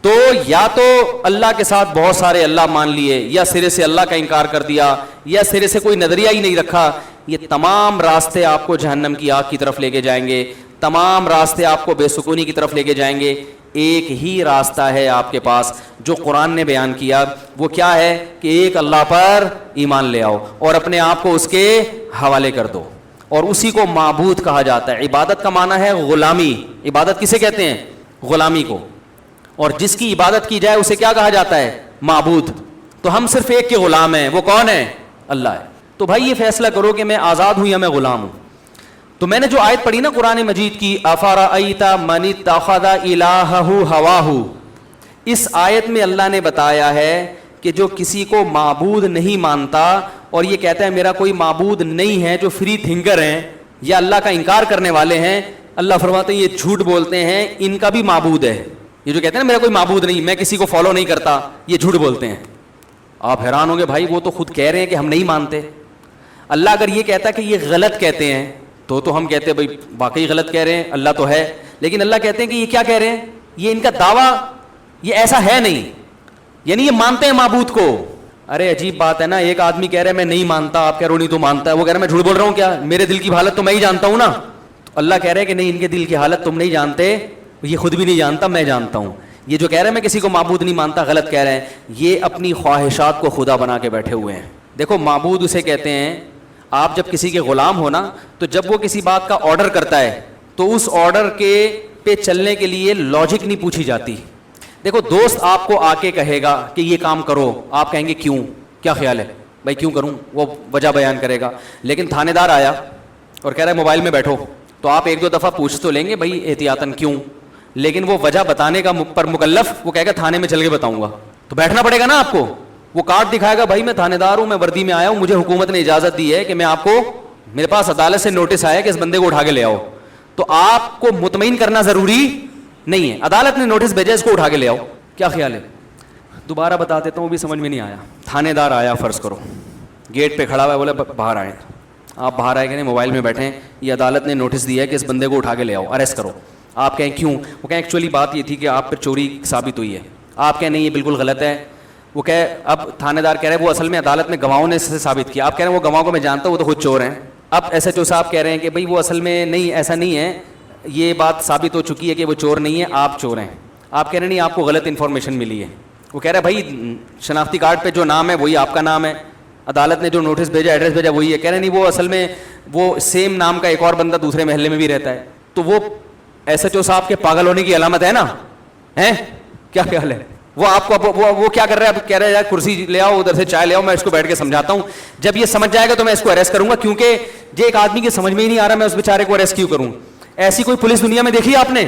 تو یا تو اللہ کے ساتھ بہت سارے اللہ مان لیے, یا سرے سے اللہ کا انکار کر دیا, یا سرے سے کوئی نظریہ ہی نہیں رکھا. یہ تمام راستے آپ کو جہنم کی آگ کی طرف لے کے جائیں گے, تمام راستے آپ کو بے سکونی کی طرف لے کے جائیں گے. ایک ہی راستہ ہے آپ کے پاس جو قرآن نے بیان کیا, وہ کیا ہے کہ ایک اللہ پر ایمان لے آؤ اور اپنے آپ کو اس کے حوالے کر دو, اور اسی کو معبود کہا جاتا ہے. عبادت کا معنی ہے غلامی. عبادت کسے کہتے ہیں؟ غلامی کو. اور جس کی عبادت کی جائے اسے کیا کہا جاتا ہے؟ معبود. تو ہم صرف ایک کے غلام ہیں, وہ کون ہے؟ اللہ ہے. تو بھائی یہ فیصلہ کرو کہ میں آزاد ہوں یا میں غلام ہوں. تو میں نے جو آیت پڑھی نا قرآن مجید کی, افرأیت من اتخذ الہہ ہواہ, اس آیت میں اللہ نے بتایا ہے کہ جو کسی کو معبود نہیں مانتا اور یہ کہتا ہے میرا کوئی معبود نہیں ہے, جو فری تھنکر ہیں یا اللہ کا انکار کرنے والے ہیں, اللہ فرماتے ہیں یہ جھوٹ بولتے ہیں, ان کا بھی معبود ہے. یہ جو کہتے ہیں نا میرا کوئی معبود نہیں, میں کسی کو فالو نہیں کرتا, یہ جھوٹ بولتے ہیں. آپ حیران ہوں گے بھائی وہ تو خود کہہ رہے ہیں کہ ہم نہیں مانتے. اللہ اگر یہ کہتا کہ یہ غلط کہتے ہیں تو ہم کہتے ہیں بھائی واقعی غلط کہہ رہے ہیں, اللہ تو ہے. لیکن اللہ کہتے ہیں کہ یہ کیا کہہ رہے ہیں, یہ ان کا دعویٰ یہ ایسا ہے نہیں, یعنی یہ مانتے ہیں معبود کو. ارے عجیب بات ہے نا, ایک آدمی کہہ رہا ہے میں نہیں مانتا, آپ کہہ رہے ہو نہیں تو مانتا ہے, وہ کہہ رہا ہے میں جھوٹ بول رہا ہوں کیا, میرے دل کی حالت تو میں ہی جانتا ہوں نا. اللہ کہہ رہے ہیں کہ نہیں, ان کے دل کی حالت تم نہیں جانتے, یہ خود بھی نہیں جانتا, میں جانتا ہوں. یہ جو کہہ رہے ہیں میں کسی کو معبود نہیں مانتا, غلط کہہ رہے ہیں. یہ اپنی خواہشات کو خدا بنا کے بیٹھے ہوئے ہیں. دیکھو معبود اسے کہتے ہیں, آپ جب کسی کے غلام ہو نا, تو جب وہ کسی بات کا آرڈر کرتا ہے تو اس آرڈر کے پہ چلنے کے لیے لاجک نہیں پوچھی جاتی. دیکھو دوست آپ کو آ کے کہے گا کہ یہ کام کرو, آپ کہیں گے کیوں, کیا خیال ہے بھائی کیوں کروں, وہ وجہ بیان کرے گا. لیکن تھانے دار آیا اور کہہ رہا ہے موبائل میں بیٹھو, تو آپ ایک دو دفعہ پوچھ تو لیں گے بھائی احتیاطاً کیوں, لیکن وہ وجہ بتانے کا پر مکلف, وہ کہے گا تھانے میں چل کے بتاؤں گا, تو بیٹھنا پڑے گا نا آپ کو. وہ کارڈ دکھائے گا بھائی میں تھانے دار ہوں, میں وردی میں آیا ہوں, مجھے حکومت نے اجازت دی ہے کہ میں آپ کو, میرے پاس عدالت سے نوٹس آیا کہ اس بندے کو اٹھا کے لے آؤ. تو آپ کو مطمئن کرنا ضروری نہیں ہے, عدالت نے نوٹس بھیجا اس کو اٹھا کے لے آؤ. کیا خیال ہے؟ دوبارہ بتا دیتا ہوں, وہ بھی سمجھ میں نہیں آیا. تھانے دار آیا, فرض کرو گیٹ پہ کھڑا ہوا ہے, بولے باہر آئے. آپ باہر آئے کہ نہیں, موبائل میں بیٹھے ہیں, یہ عدالت نے نوٹس دیا ہے کہ اس بندے کو اٹھا کے لے آؤ, اریسٹ کرو. آپ کہیں کیوں, وہ کہیں ایکچولی بات یہ تھی کہ آپ پر چوری ثابت ہوئی ہے. آپ کہیں نہیں یہ بالکل غلط ہے. وہ کہے, اب تھانے دار کہہ رہے ہیں وہ اصل میں عدالت میں گواہوں نے سے ثابت کیا. آپ کہہ رہے ہیں وہ گواہوں کو میں جانتا ہوں, وہ تو خود چور ہیں. اب ایس ایچ او صاحب کہہ رہے ہیں کہ بھائی وہ اصل میں نہیں, ایسا نہیں ہے, یہ بات ثابت ہو چکی ہے کہ وہ چور نہیں ہے, آپ چور ہیں. آپ کہہ رہے ہیں نہیں آپ کو غلط انفارمیشن ملی ہے. وہ کہہ رہے ہیں بھائی شناختی کارڈ پہ جو نام ہے وہی آپ کا نام ہے, عدالت نے جو نوٹس بھیجا, ایڈریس بھیجا وہی ہے. کہہ رہے ہیں نہیں وہ اصل میں وہ سیم نام کا ایک اور بندہ دوسرے محلے میں بھی رہتا ہے. تو وہ ایس ایچ او صاحب کے پاگل ہونے کی علامت ہے نا, ہیں کیا خیال ہے؟ وہ آپ کو وہ کیا کر رہے ہیں, اب کہہ رہے ہیں یار کرسی لے آؤ, ادھر سے چائے لے آؤ, میں اس کو بیٹھ کے سمجھاتا ہوں. جب یہ سمجھ جائے گا تو میں اس کو اریسٹ کروں گا, کیونکہ یہ ایک آدمی کی سمجھ میں ہی نہیں آ رہا میں اس بیچارے کو اریسٹ کیوں کروں. ایسی کوئی پولیس دنیا میں دیکھی آپ نے؟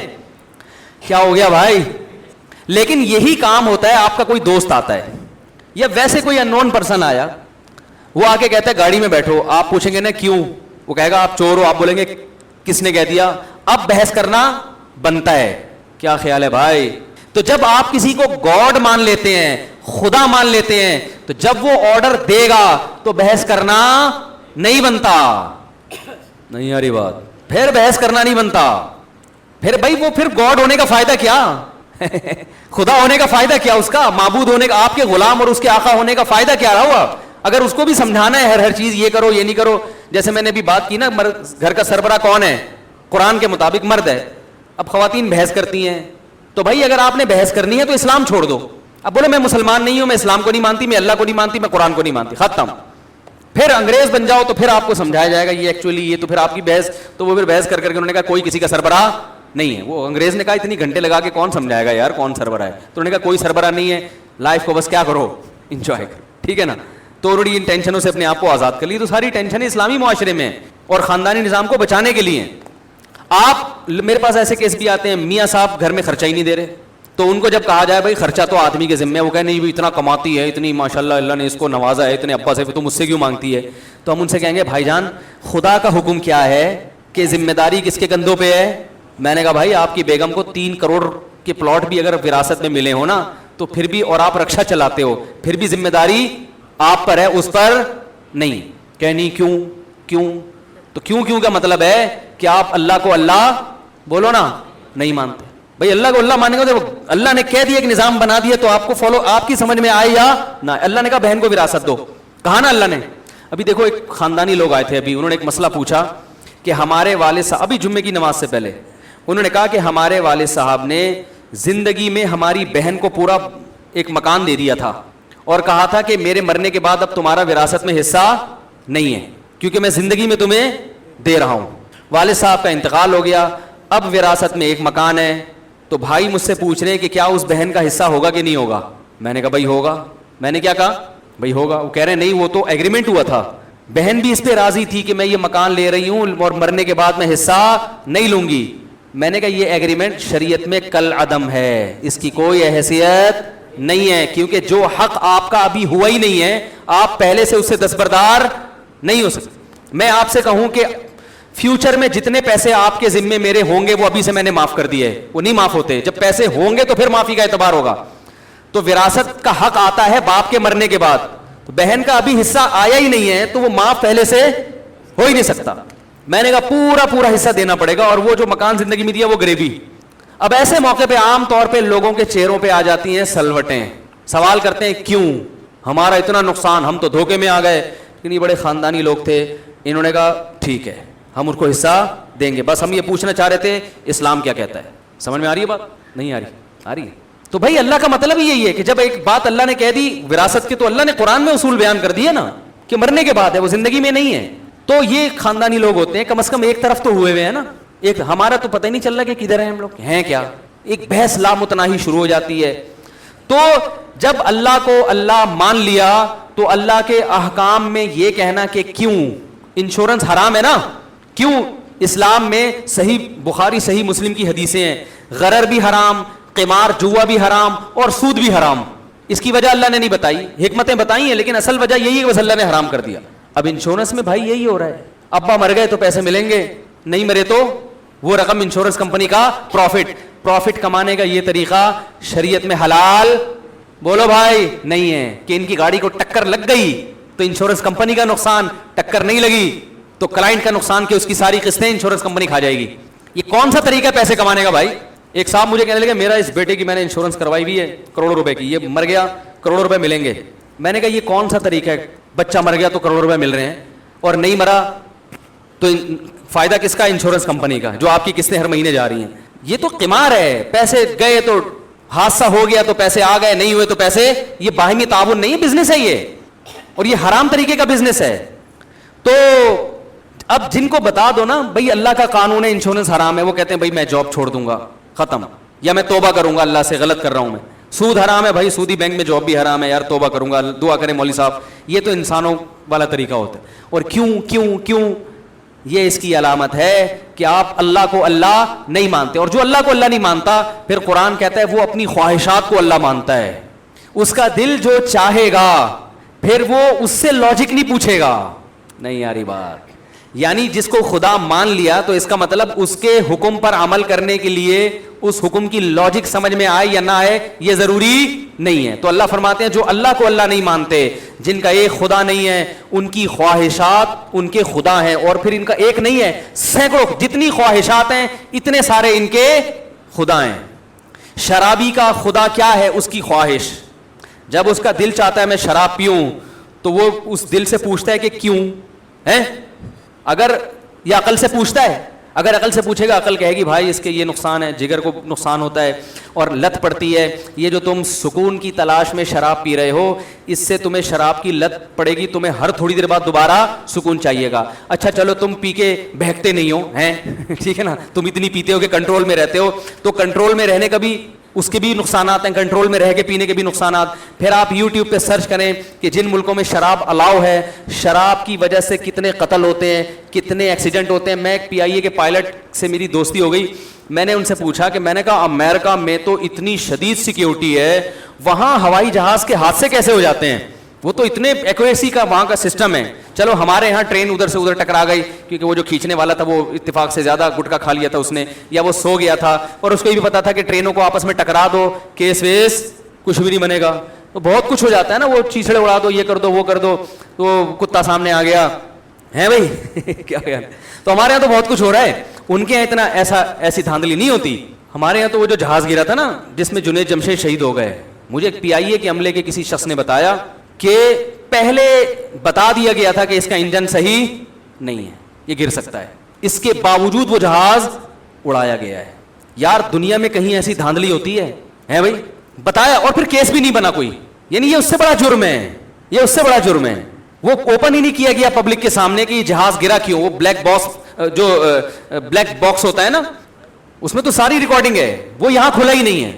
کیا ہو گیا بھائی. لیکن یہی کام ہوتا ہے, آپ کا کوئی دوست آتا ہے یا ویسے کوئی ان نون پرسن آیا, وہ آ کے کہتا ہے گاڑی میں بیٹھو, آپ پوچھیں گے نا کیوں, وہ کہے گا آپ چور ہو, آپ بولیں گے کس نے کہہ دیا. اب بحث کرنا بنتا ہے. کیا خیال ہے بھائی؟ تو جب آپ کسی کو گاڈ مان لیتے ہیں, خدا مان لیتے ہیں, تو جب وہ آرڈر دے گا تو بحث کرنا نہیں بنتا. نہیں آ رہی بات؟ پھر بحث کرنا نہیں بنتا. پھر بھائی وہ پھر گاڈ ہونے کا فائدہ کیا, خدا ہونے کا فائدہ کیا اس کا, معبود ہونے کا, آپ کے غلام اور اس کے آقا ہونے کا فائدہ کیا رہا ہوا. اگر اس کو بھی سمجھانا ہے ہر چیز یہ کرو یہ نہیں کرو, جیسے میں نے بھی بات کی نا, گھر کا سربراہ کون ہے؟ قرآن کے مطابق مرد ہے. اب خواتین بحث کرتی ہیں, تو بھائی اگر آپ نے بحث کرنی ہے تو اسلام چھوڑ دو. اب بولے میں مسلمان نہیں ہوں, میں اسلام کو نہیں مانتی, میں اللہ کو نہیں مانتی, میں قرآن کو نہیں مانتی, ختم. پھر انگریز بن جاؤ تو پھر آپ کو سمجھایا جائے گا یہ ایکچولی یہ, تو پھر آپ کی بحث, تو وہ پھر بحث کر کے انہوں نے کہا کوئی کسی کا سربراہ نہیں ہے. وہ انگریز نے کہا اتنی گھنٹے لگا کے کون سمجھائے گا یار کون سربراہ ہے, تو انہوں نے کہا کوئی سربراہ نہیں ہے, لائف کو بس کیا کرو, انجوائے کرو, ٹھیک ہے نا. تو انہوں نے ان ٹینشنوں سے اپنے آپ کو آزاد کر لی. تو ساری ٹینشن اسلامی معاشرے میں اور خاندانی نظام کو بچانے کے لیے. آپ میرے پاس ایسے کیس بھی آتے ہیں, میاں صاحب گھر میں خرچہ ہی نہیں دے رہے, تو ان کو جب کہا جائے بھائی خرچہ تو آدمی کے ذمہ ہے, وہ کہے نہیں اتنا کماتی ہے, اتنی ماشاءاللہ اللہ نے اس کو نوازا ہے, اتنے ابا سے, تو مجھ سے کیوں مانگتی ہے. تو ہم ان سے کہیں گے بھائی جان خدا کا حکم کیا ہے کہ ذمہ داری کس کے کندھوں پہ ہے. میں نے کہا بھائی آپ کی بیگم کو 3 کروڑ کے پلاٹ بھی اگر وراثت میں ملے ہو نا تو پھر بھی, اور آپ رکشا چلاتے ہو, پھر بھی ذمہ داری آپ پر ہے, اس پر نہیں. کہ نہیں کیوں تو کیوں کا مطلب ہے کہ آپ اللہ کو اللہ بولو نا نہیں مانتے. بھائی اللہ کو اللہ ماننے کو, اللہ نے کہہ دیا ایک نظام بنا دیا تو آپ کو فالو, آپ کی سمجھ میں آئے یا نہ. اللہ نے کہا بہن کو وراثت دو, کہا نا اللہ نے. ابھی دیکھو ایک خاندانی لوگ آئے تھے, ابھی انہوں نے ایک مسئلہ پوچھا کہ ہمارے والد صاحب, ابھی جمعے کی نماز سے پہلے انہوں نے کہا کہ ہمارے والد صاحب نے زندگی میں ہماری بہن کو پورا ایک مکان دے دیا تھا اور کہا تھا کہ میرے مرنے کے بعد اب تمہارا وراثت میں حصہ نہیں ہے کیونکہ میں زندگی میں تمہیں دے رہا ہوں. والد صاحب کا انتقال ہو گیا, اب وراثت میں ایک مکان ہے. تو بھائی مجھ سے پوچھ رہے ہیں کہ کیا اس بہن کا حصہ ہوگا کہ نہیں ہوگا. میں نے کہا بھائی ہوگا. میں نے کیا کہا بھائی ہوگا. وہ کہہ رہے ہیں نہیں وہ تو ایگریمنٹ ہوا تھا, بہن بھی اس پہ راضی تھی کہ میں یہ مکان لے رہی ہوں اور مرنے کے بعد میں حصہ نہیں لوں گی. میں نے کہا یہ ایگریمنٹ شریعت میں کل عدم ہے, اس کی کوئی حیثیت نہیں ہے کیونکہ جو حق آپ کا ابھی ہوا ہی نہیں ہے آپ پہلے سے اس سے دستبردار نہیں ہو سکتے. میں آپ سے کہوں کہ فیوچر میں جتنے پیسے آپ کے ذمے میرے ہوں گے وہ ابھی سے میں نے معاف کر دیے, وہ نہیں معاف ہوتے. جب پیسے ہوں گے تو پھر معافی کا اعتبار ہوگا. تو وراثت کا حق آتا ہے باپ کے مرنے کے بعد, تو بہن کا ابھی حصہ آیا ہی نہیں ہے تو وہ معاف پہلے سے ہو ہی نہیں سکتا. میں نے کہا پورا حصہ دینا پڑے گا, اور وہ جو مکان زندگی میں دیا وہ گریوی. اب ایسے موقع پہ عام طور پہ لوگوں کے چہروں پہ آ جاتی ہیں سلوٹیں, سوال کرتے ہیں کیوں ہمارا اتنا نقصان, ہم تو دھوکے میں آ گئے. لیکن یہ بڑے خاندانی لوگ تھے, انہوں نے کہا ٹھیک ہے ہم اس کو حصہ دیں گے, بس ہم یہ پوچھنا چاہ رہے تھے اسلام کیا کہتا ہے. سمجھ میں آ رہی ہے بات؟ نہیں آ رہی ہے. تو بھائی اللہ کا مطلب ہی یہی ہے کہ جب ایک بات اللہ نے کہہ دی وراثت کی, تو اللہ نے قرآن میں اصول بیان کر دیے نا کہ مرنے کے بعد ہے, وہ زندگی میں نہیں ہے. تو یہ خاندانی لوگ ہوتے ہیں, کم از کم ایک طرف تو ہوئے ہوئے ہیں نا. ایک ہمارا تو پتہ ہی نہیں چل رہا کہ کدھر ہیں ہم لوگ, ہیں کیا. ایک بحث لامتناہی شروع ہو جاتی ہے. تو جب اللہ کو اللہ مان لیا تو اللہ کے احکام میں یہ کہنا کہ کیوں انشورنس حرام ہے نا, کیوں اسلام میں صحیح بخاری صحیح مسلم کی حدیثیں ہیں, غرر بھی حرام, قمار جوا بھی حرام اور سود بھی حرام. اس کی وجہ اللہ نے نہیں بتائی, حکمتیں بتائی ہیں لیکن اصل وجہ یہی ہے کہ بس اللہ نے حرام کر دیا. اب انشورنس میں بھائی یہی ہو رہا ہے, ابا مر گئے تو پیسے ملیں گے, نہیں مرے تو وہ رقم انشورنس کمپنی کا پروفٹ کمانے کا یہ طریقہ شریعت میں حلال بولو بھائی نہیں ہے. کہ ان کی گاڑی کو ٹکر لگ گئی تو انشورنس کمپنی کا نقصان, ٹکر نہیں لگی تو کلائنٹ کا نقصان, کہ اس کی ساری قسطیں انشورنس کمپنی کھا جائے گی. یہ کون سا طریقہ ہے پیسے کمانے کا بھائی؟ ایک صاحب مجھے کہنے لگے میرا اس بیٹے کی میں نے انشورنس کروائی ہوئی ہے کروڑوں روپے کی, یہ مر گیا کروڑوں روپے ملیں گے. میں نے کہا یہ کون سا طریقہ ہے, بچہ مر گیا تو کروڑوں روپے مل رہے ہیں اور نہیں مرا تو فائدہ کس کا؟ انشورنس کمپنی کا, جو آپ کی قسطیں ہر مہینے جا رہی ہیں. یہ تو قمار ہے, پیسے گئے تو حادثہ ہو گیا تو پیسے آ گئے, نہیں ہوئے تو پیسے, یہ باہمی تعاون نہیں ہے, بزنس ہے یہ, اور یہ حرام طریقے کا بزنس ہے. تو اب جن کو بتا دو نا بھائی اللہ کا قانون ہے انشورنس حرام ہے, وہ کہتے ہیں بھائی میں جاب چھوڑ دوں گا ختم, یا میں توبہ کروں گا اللہ سے, غلط کر رہا ہوں میں. سود حرام ہے بھائی, سودی بینک میں جاب بھی حرام ہے, یار توبہ کروں گا, دعا کریں مولوی صاحب. یہ تو انسانوں والا طریقہ ہوتا ہے. اور کیوں یہ اس کی علامت ہے کہ آپ اللہ کو اللہ نہیں مانتے. اور جو اللہ کو اللہ نہیں مانتا, پھر قرآن کہتا ہے وہ اپنی خواہشات کو اللہ مانتا ہے. اس کا دل جو چاہے گا پھر وہ اس سے لاجک نہیں پوچھے گا. نہیں یاری بات, یعنی جس کو خدا مان لیا تو اس کا مطلب اس کے حکم پر عمل کرنے کے لیے اس حکم کی لاجک سمجھ میں آئے یا نہ آئے یہ ضروری نہیں ہے. تو اللہ فرماتے ہیں جو اللہ کو اللہ نہیں مانتے, جن کا ایک خدا نہیں ہے, ان کی خواہشات ان کے خدا ہیں. اور پھر ان کا ایک نہیں ہے, سینکڑوں, جتنی خواہشات ہیں اتنے سارے ان کے خدا ہیں. شرابی کا خدا کیا ہے؟ اس کی خواہش. جب اس کا دل چاہتا ہے میں شراب پیوں تو وہ اس دل سے پوچھتا ہے کہ کیوں ہے. اگر یہ عقل سے پوچھتا ہے, اگر عقل سے پوچھے گا عقل کہے گی بھائی اس کے یہ نقصان ہے, جگر کو نقصان ہوتا ہے اور لت پڑتی ہے. یہ جو تم سکون کی تلاش میں شراب پی رہے ہو اس سے تمہیں شراب کی لت پڑے گی, تمہیں ہر تھوڑی دیر بعد دوبارہ سکون چاہیے گا. اچھا چلو تم پی کے بہکتے نہیں ہو ہیں ٹھیک ہے نا, تم اتنی پیتے ہو کہ کنٹرول میں رہتے ہو, تو کنٹرول میں رہنے کا بھی اس کے بھی نقصانات ہیں, کنٹرول میں رہ کے پینے کے بھی نقصانات. پھر آپ یوٹیوب پہ سرچ کریں کہ جن ملکوں میں شراب الاؤ ہے, شراب کی وجہ سے کتنے قتل ہوتے ہیں, کتنے ایکسیڈنٹ ہوتے ہیں. میں ایک پی آئی اے کے پائلٹ سے میری دوستی ہو گئی, میں نے ان سے پوچھا کہ میں نے کہا امریکہ میں تو اتنی شدید سیکیورٹی ہے, وہاں ہوائی جہاز کے حادثے کیسے ہو جاتے ہیں؟ وہ تو اتنے ایکوریسی کا وہاں کا سسٹم ہے. چلو ہمارے یہاں ٹرین ادھر سے ادھر ٹکرا گئی کیونکہ وہ جو کھینچنے والا تھا وہ اتفاق سے زیادہ گٹکا کھا لیا تھا اس نے, یا وہ سو گیا تھا, اور اس کو یہ بھی پتا تھا کہ ٹرینوں کو آپس میں ٹکرا دو, کیس ویس کچھ بھی نہیں بنے گا. تو بہت کچھ ہو جاتا ہے نا, وہ چیچڑے اڑا دو, یہ کر دو, وہ کر دو, تو کتا سامنے آ گیا ہے بھائی کیا خیال. تو ہمارے یہاں تو بہت کچھ ہو رہا ہے, ان کے یہاں اتنا ایسی دھاندلی نہیں ہوتی. ہمارے یہاں تو وہ جو جہاز گرا تھا نا جس میں جنید جمشید شہید ہو گئے, مجھے ایک PIA کے عملے کے کسی شخص نے بتایا کہ پہلے بتا دیا گیا تھا کہ اس کا انجن صحیح نہیں ہے, یہ گر سکتا ہے, اس کے باوجود وہ جہاز اڑایا گیا ہے. یار دنیا میں کہیں ایسی دھاندلی ہوتی ہے بھائی, بتایا اور پھر کیس بھی نہیں بنا کوئی. یعنی یہ اس سے بڑا جرم ہے, یہ اس سے بڑا جرم ہے. وہ اوپن ہی نہیں کیا گیا پبلک کے سامنے کہ یہ جہاز گرا کیوں. وہ بلیک باکس ہوتا ہے نا, اس میں تو ساری ریکارڈنگ ہے, وہ یہاں کھلا ہی نہیں ہے,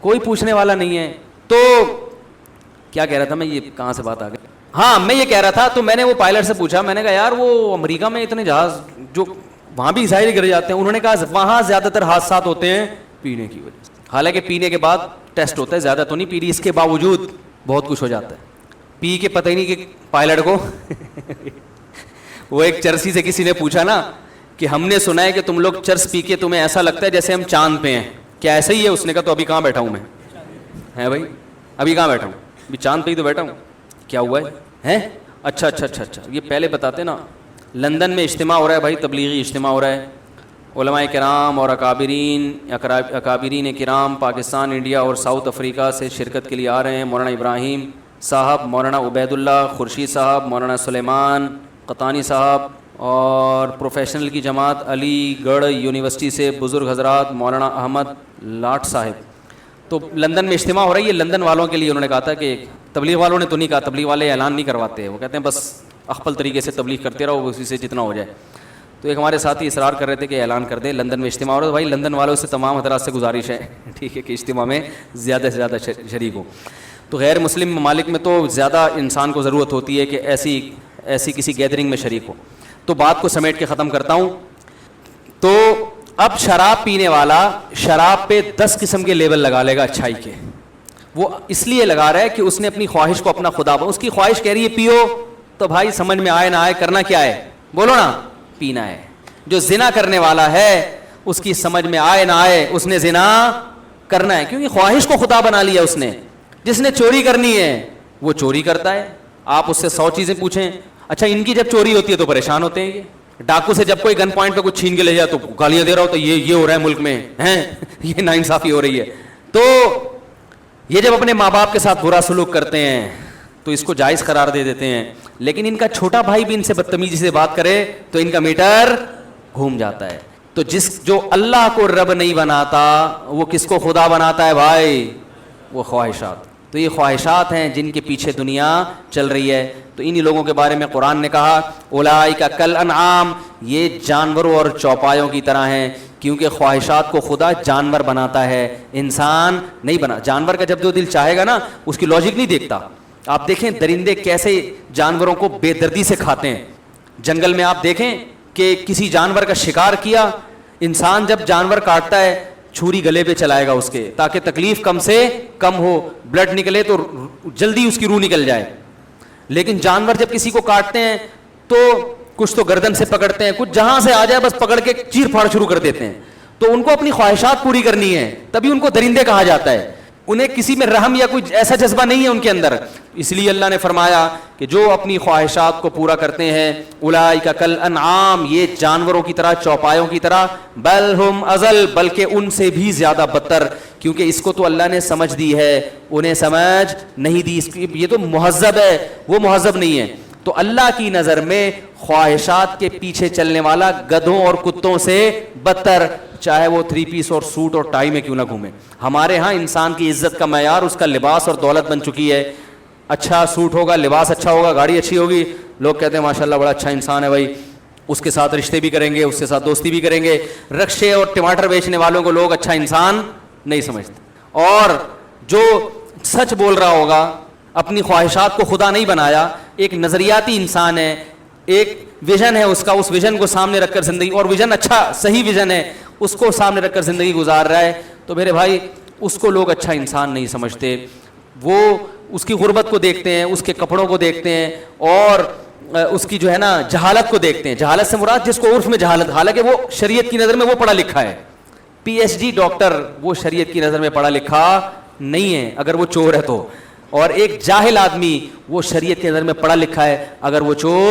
کوئی پوچھنے والا نہیں ہے. تو کیا کہہ رہا تھا میں, یہ کہاں سے بات آ گئی, ہاں میں یہ کہہ رہا تھا. تو میں نے وہ پائلٹ سے پوچھا, میں نے کہا یار وہ امریکہ میں اتنے جہاز جو وہاں بھی ظاہر گر جاتے ہیں, انہوں نے کہا وہاں زیادہ تر حادثات ہوتے ہیں پینے کی وجہ سے. حالانکہ پینے کے بعد ٹیسٹ ہوتا ہے, زیادہ تو نہیں پی رہی, اس کے باوجود بہت کچھ ہو جاتا ہے. پی کے پتہ ہی نہیں کہ پائلٹ کو وہ ایک چرسی سے کسی نے پوچھا نا کہ ہم نے سنا ہے کہ تم لوگ چرس پی کے تمہیں ایسا لگتا ہے جیسے ہم چاند پہ ہیں, کیا ایسا ہی ہے؟ اس نے کہا تو ابھی کہاں بیٹھا ہوں میں, ہے بھائی ابھی کہاں بیٹھا ہوں, ابھی چاند پہ ہی تو بیٹھا ہوں. کیا ہوا ہے؟ اچھا, یہ پہلے بتاتے نا. لندن میں اجتماع ہو رہا ہے بھائی, تبلیغی اجتماع ہو رہا ہے. علماء کرام اور اکابرین کرام پاکستان, انڈیا اور ساؤتھ افریقہ سے شرکت کے لیے آ رہے ہیں. مولانا ابراہیم صاحب, مولانا عبید اللہ خورشید صاحب, مولانا سلیمان قطانی صاحب, اور پروفیشنل کی جماعت علی گڑھ یونیورسٹی سے بزرگ حضرات مولانا احمد لاٹ صاحب. تو لندن میں اجتماع ہو رہی ہے. لندن والوں کے لیے انہوں نے کہا تھا کہ تبلیغ والوں نے تو نہیں کہا, تبلیغ والے اعلان نہیں کرواتے, وہ کہتے ہیں بس اخپل طریقے سے تبلیغ کرتے رہو, اسی سے جتنا ہو جائے. تو ایک ہمارے ساتھی اصرار کر رہے تھے کہ اعلان کر دیں لندن میں اجتماع ہو رہا ہے. بھائی لندن والوں سے تمام حضرات سے گزارش ہے ٹھیک ہے کہ اجتماع میں زیادہ سے زیادہ شریک ہو. تو غیر مسلم ممالک میں تو زیادہ انسان کو ضرورت ہوتی ہے کہ ایسی کسی گیدرنگ میں شریک ہو. تو بات کو سمیٹ کے ختم کرتا ہوں. تو اب شراب پینے والا شراب پہ 10 قسم کے لیبل لگا لے گا اچھائی کے. وہ اس لیے لگا رہا ہے کہ اس نے اپنی خواہش کو اپنا خدا, اس کی خواہش کہہ رہی ہے پیو, تو بھائی سمجھ میں آئے نہ آئے کرنا کیا ہے, بولو نا, پینا ہے. جو زنا کرنے والا ہے اس کی سمجھ میں آئے نہ آئے اس نے زنا کرنا ہے, کیونکہ خواہش کو خدا بنا لیا اس نے. جس نے چوری کرنی ہے وہ چوری کرتا ہے. آپ اس سے 100 چیزیں پوچھیں, اچھا ان کی جب چوری ہوتی ہے تو پریشان ہوتے ہیں. یہ ڈاکو سے جب کوئی گن پوائنٹ پہ کچھ چھین کے لے جائے تو گالیاں دے رہا ہو, تو یہ ہو رہا ہے ملک میں ہیں, یہ ناانصافی ہو رہی ہے. تو یہ جب اپنے ماں باپ کے ساتھ برا سلوک کرتے ہیں تو اس کو جائز قرار دے دیتے ہیں. لیکن ان کا چھوٹا بھائی بھی ان سے بدتمیزی سے بات کرے تو ان کا میٹر گھوم جاتا ہے. تو جو اللہ کو رب نہیں بناتا وہ کس کو خدا بناتا ہے بھائی؟ وہ خواہشات. تو یہ خواہشات ہیں جن کے پیچھے دنیا چل رہی ہے. تو انہی لوگوں کے بارے میں قرآن نے کہا اولئک کالانعام, یہ جانوروں اور چوپایوں کی طرح ہیں, کیونکہ خواہشات کو خدا جانور بناتا ہے, انسان نہیں بنا. جانور کا جب جو دل چاہے گا نا اس کی لاجک نہیں دیکھتا. آپ دیکھیں درندے کیسے جانوروں کو بے دردی سے کھاتے ہیں. جنگل میں آپ دیکھیں کہ کسی جانور کا شکار کیا, انسان جب جانور کاٹتا ہے چھری گلے پہ چلائے گا اس کے, تاکہ تکلیف کم سے کم ہو, بلڈ نکلے تو جلدی اس کی روح نکل جائے. لیکن جانور جب کسی کو کاٹتے ہیں تو کچھ تو گردن سے پکڑتے ہیں, کچھ جہاں سے آ جائے بس پکڑ کے چیر پھاڑ شروع کر دیتے ہیں. تو ان کو اپنی خواہشات پوری کرنی ہے, تبھی ان کو درندے کہا جاتا ہے. انہیں کسی میں رحم یا کوئی ایسا جذبہ نہیں ہے ان کے اندر. اس لیے اللہ نے فرمایا کہ جو اپنی خواہشات کو پورا کرتے ہیں اولئک کالانعام, یہ جانوروں کی طرح چوپایوں کی طرح, بل ہم اضل, بلکہ ان سے بھی زیادہ بدتر, کیونکہ اس کو تو اللہ نے سمجھ دی ہے, انہیں سمجھ نہیں دی. یہ تو مہذب ہے, وہ مہذب نہیں ہے. تو اللہ کی نظر میں خواہشات کے پیچھے چلنے والا گدھوں اور کتوں سے بدتر, چاہے وہ 3 پیس اور سوٹ اور ٹائی میں کیوں نہ گھومے. ہمارے ہاں انسان کی عزت کا معیار اس کا لباس اور دولت بن چکی ہے. اچھا سوٹ ہوگا, لباس اچھا ہوگا, گاڑی اچھی ہوگی, لوگ کہتے ہیں ماشاءاللہ بڑا اچھا انسان ہے بھائی, اس کے ساتھ رشتے بھی کریں گے, اس کے ساتھ دوستی بھی کریں گے. رکشے اور ٹماٹر بیچنے والوں کو لوگ اچھا انسان نہیں سمجھتے. اور جو سچ بول رہا ہوگا, اپنی خواہشات کو خدا نہیں بنایا, ایک نظریاتی انسان ہے, ایک ویژن ہے اس کا, اس ویژن کو سامنے رکھ کر زندگی, اور ویژن اچھا صحیح ویژن ہے, اس کو سامنے رکھ کر زندگی گزار رہا ہے, تو میرے بھائی اس کو لوگ اچھا انسان نہیں سمجھتے. وہ اس کی غربت کو دیکھتے ہیں, اس کے کپڑوں کو دیکھتے ہیں, اور اس کی جو ہے نا جہالت کو دیکھتے ہیں. جہالت سے مراد جس کو عرف میں جہالت, حالانکہ وہ شریعت کی نظر میں وہ پڑھا لکھا ہے, پی ایچ ڈی ڈاکٹر, وہ شریعت کی نظر میں پڑھا لکھا نہیں ہے اگر وہ چور ہے تو. اور ایک جاہل آدمی وہ شریعت کی نظر میں پڑھا لکھا ہے اگر وہ چور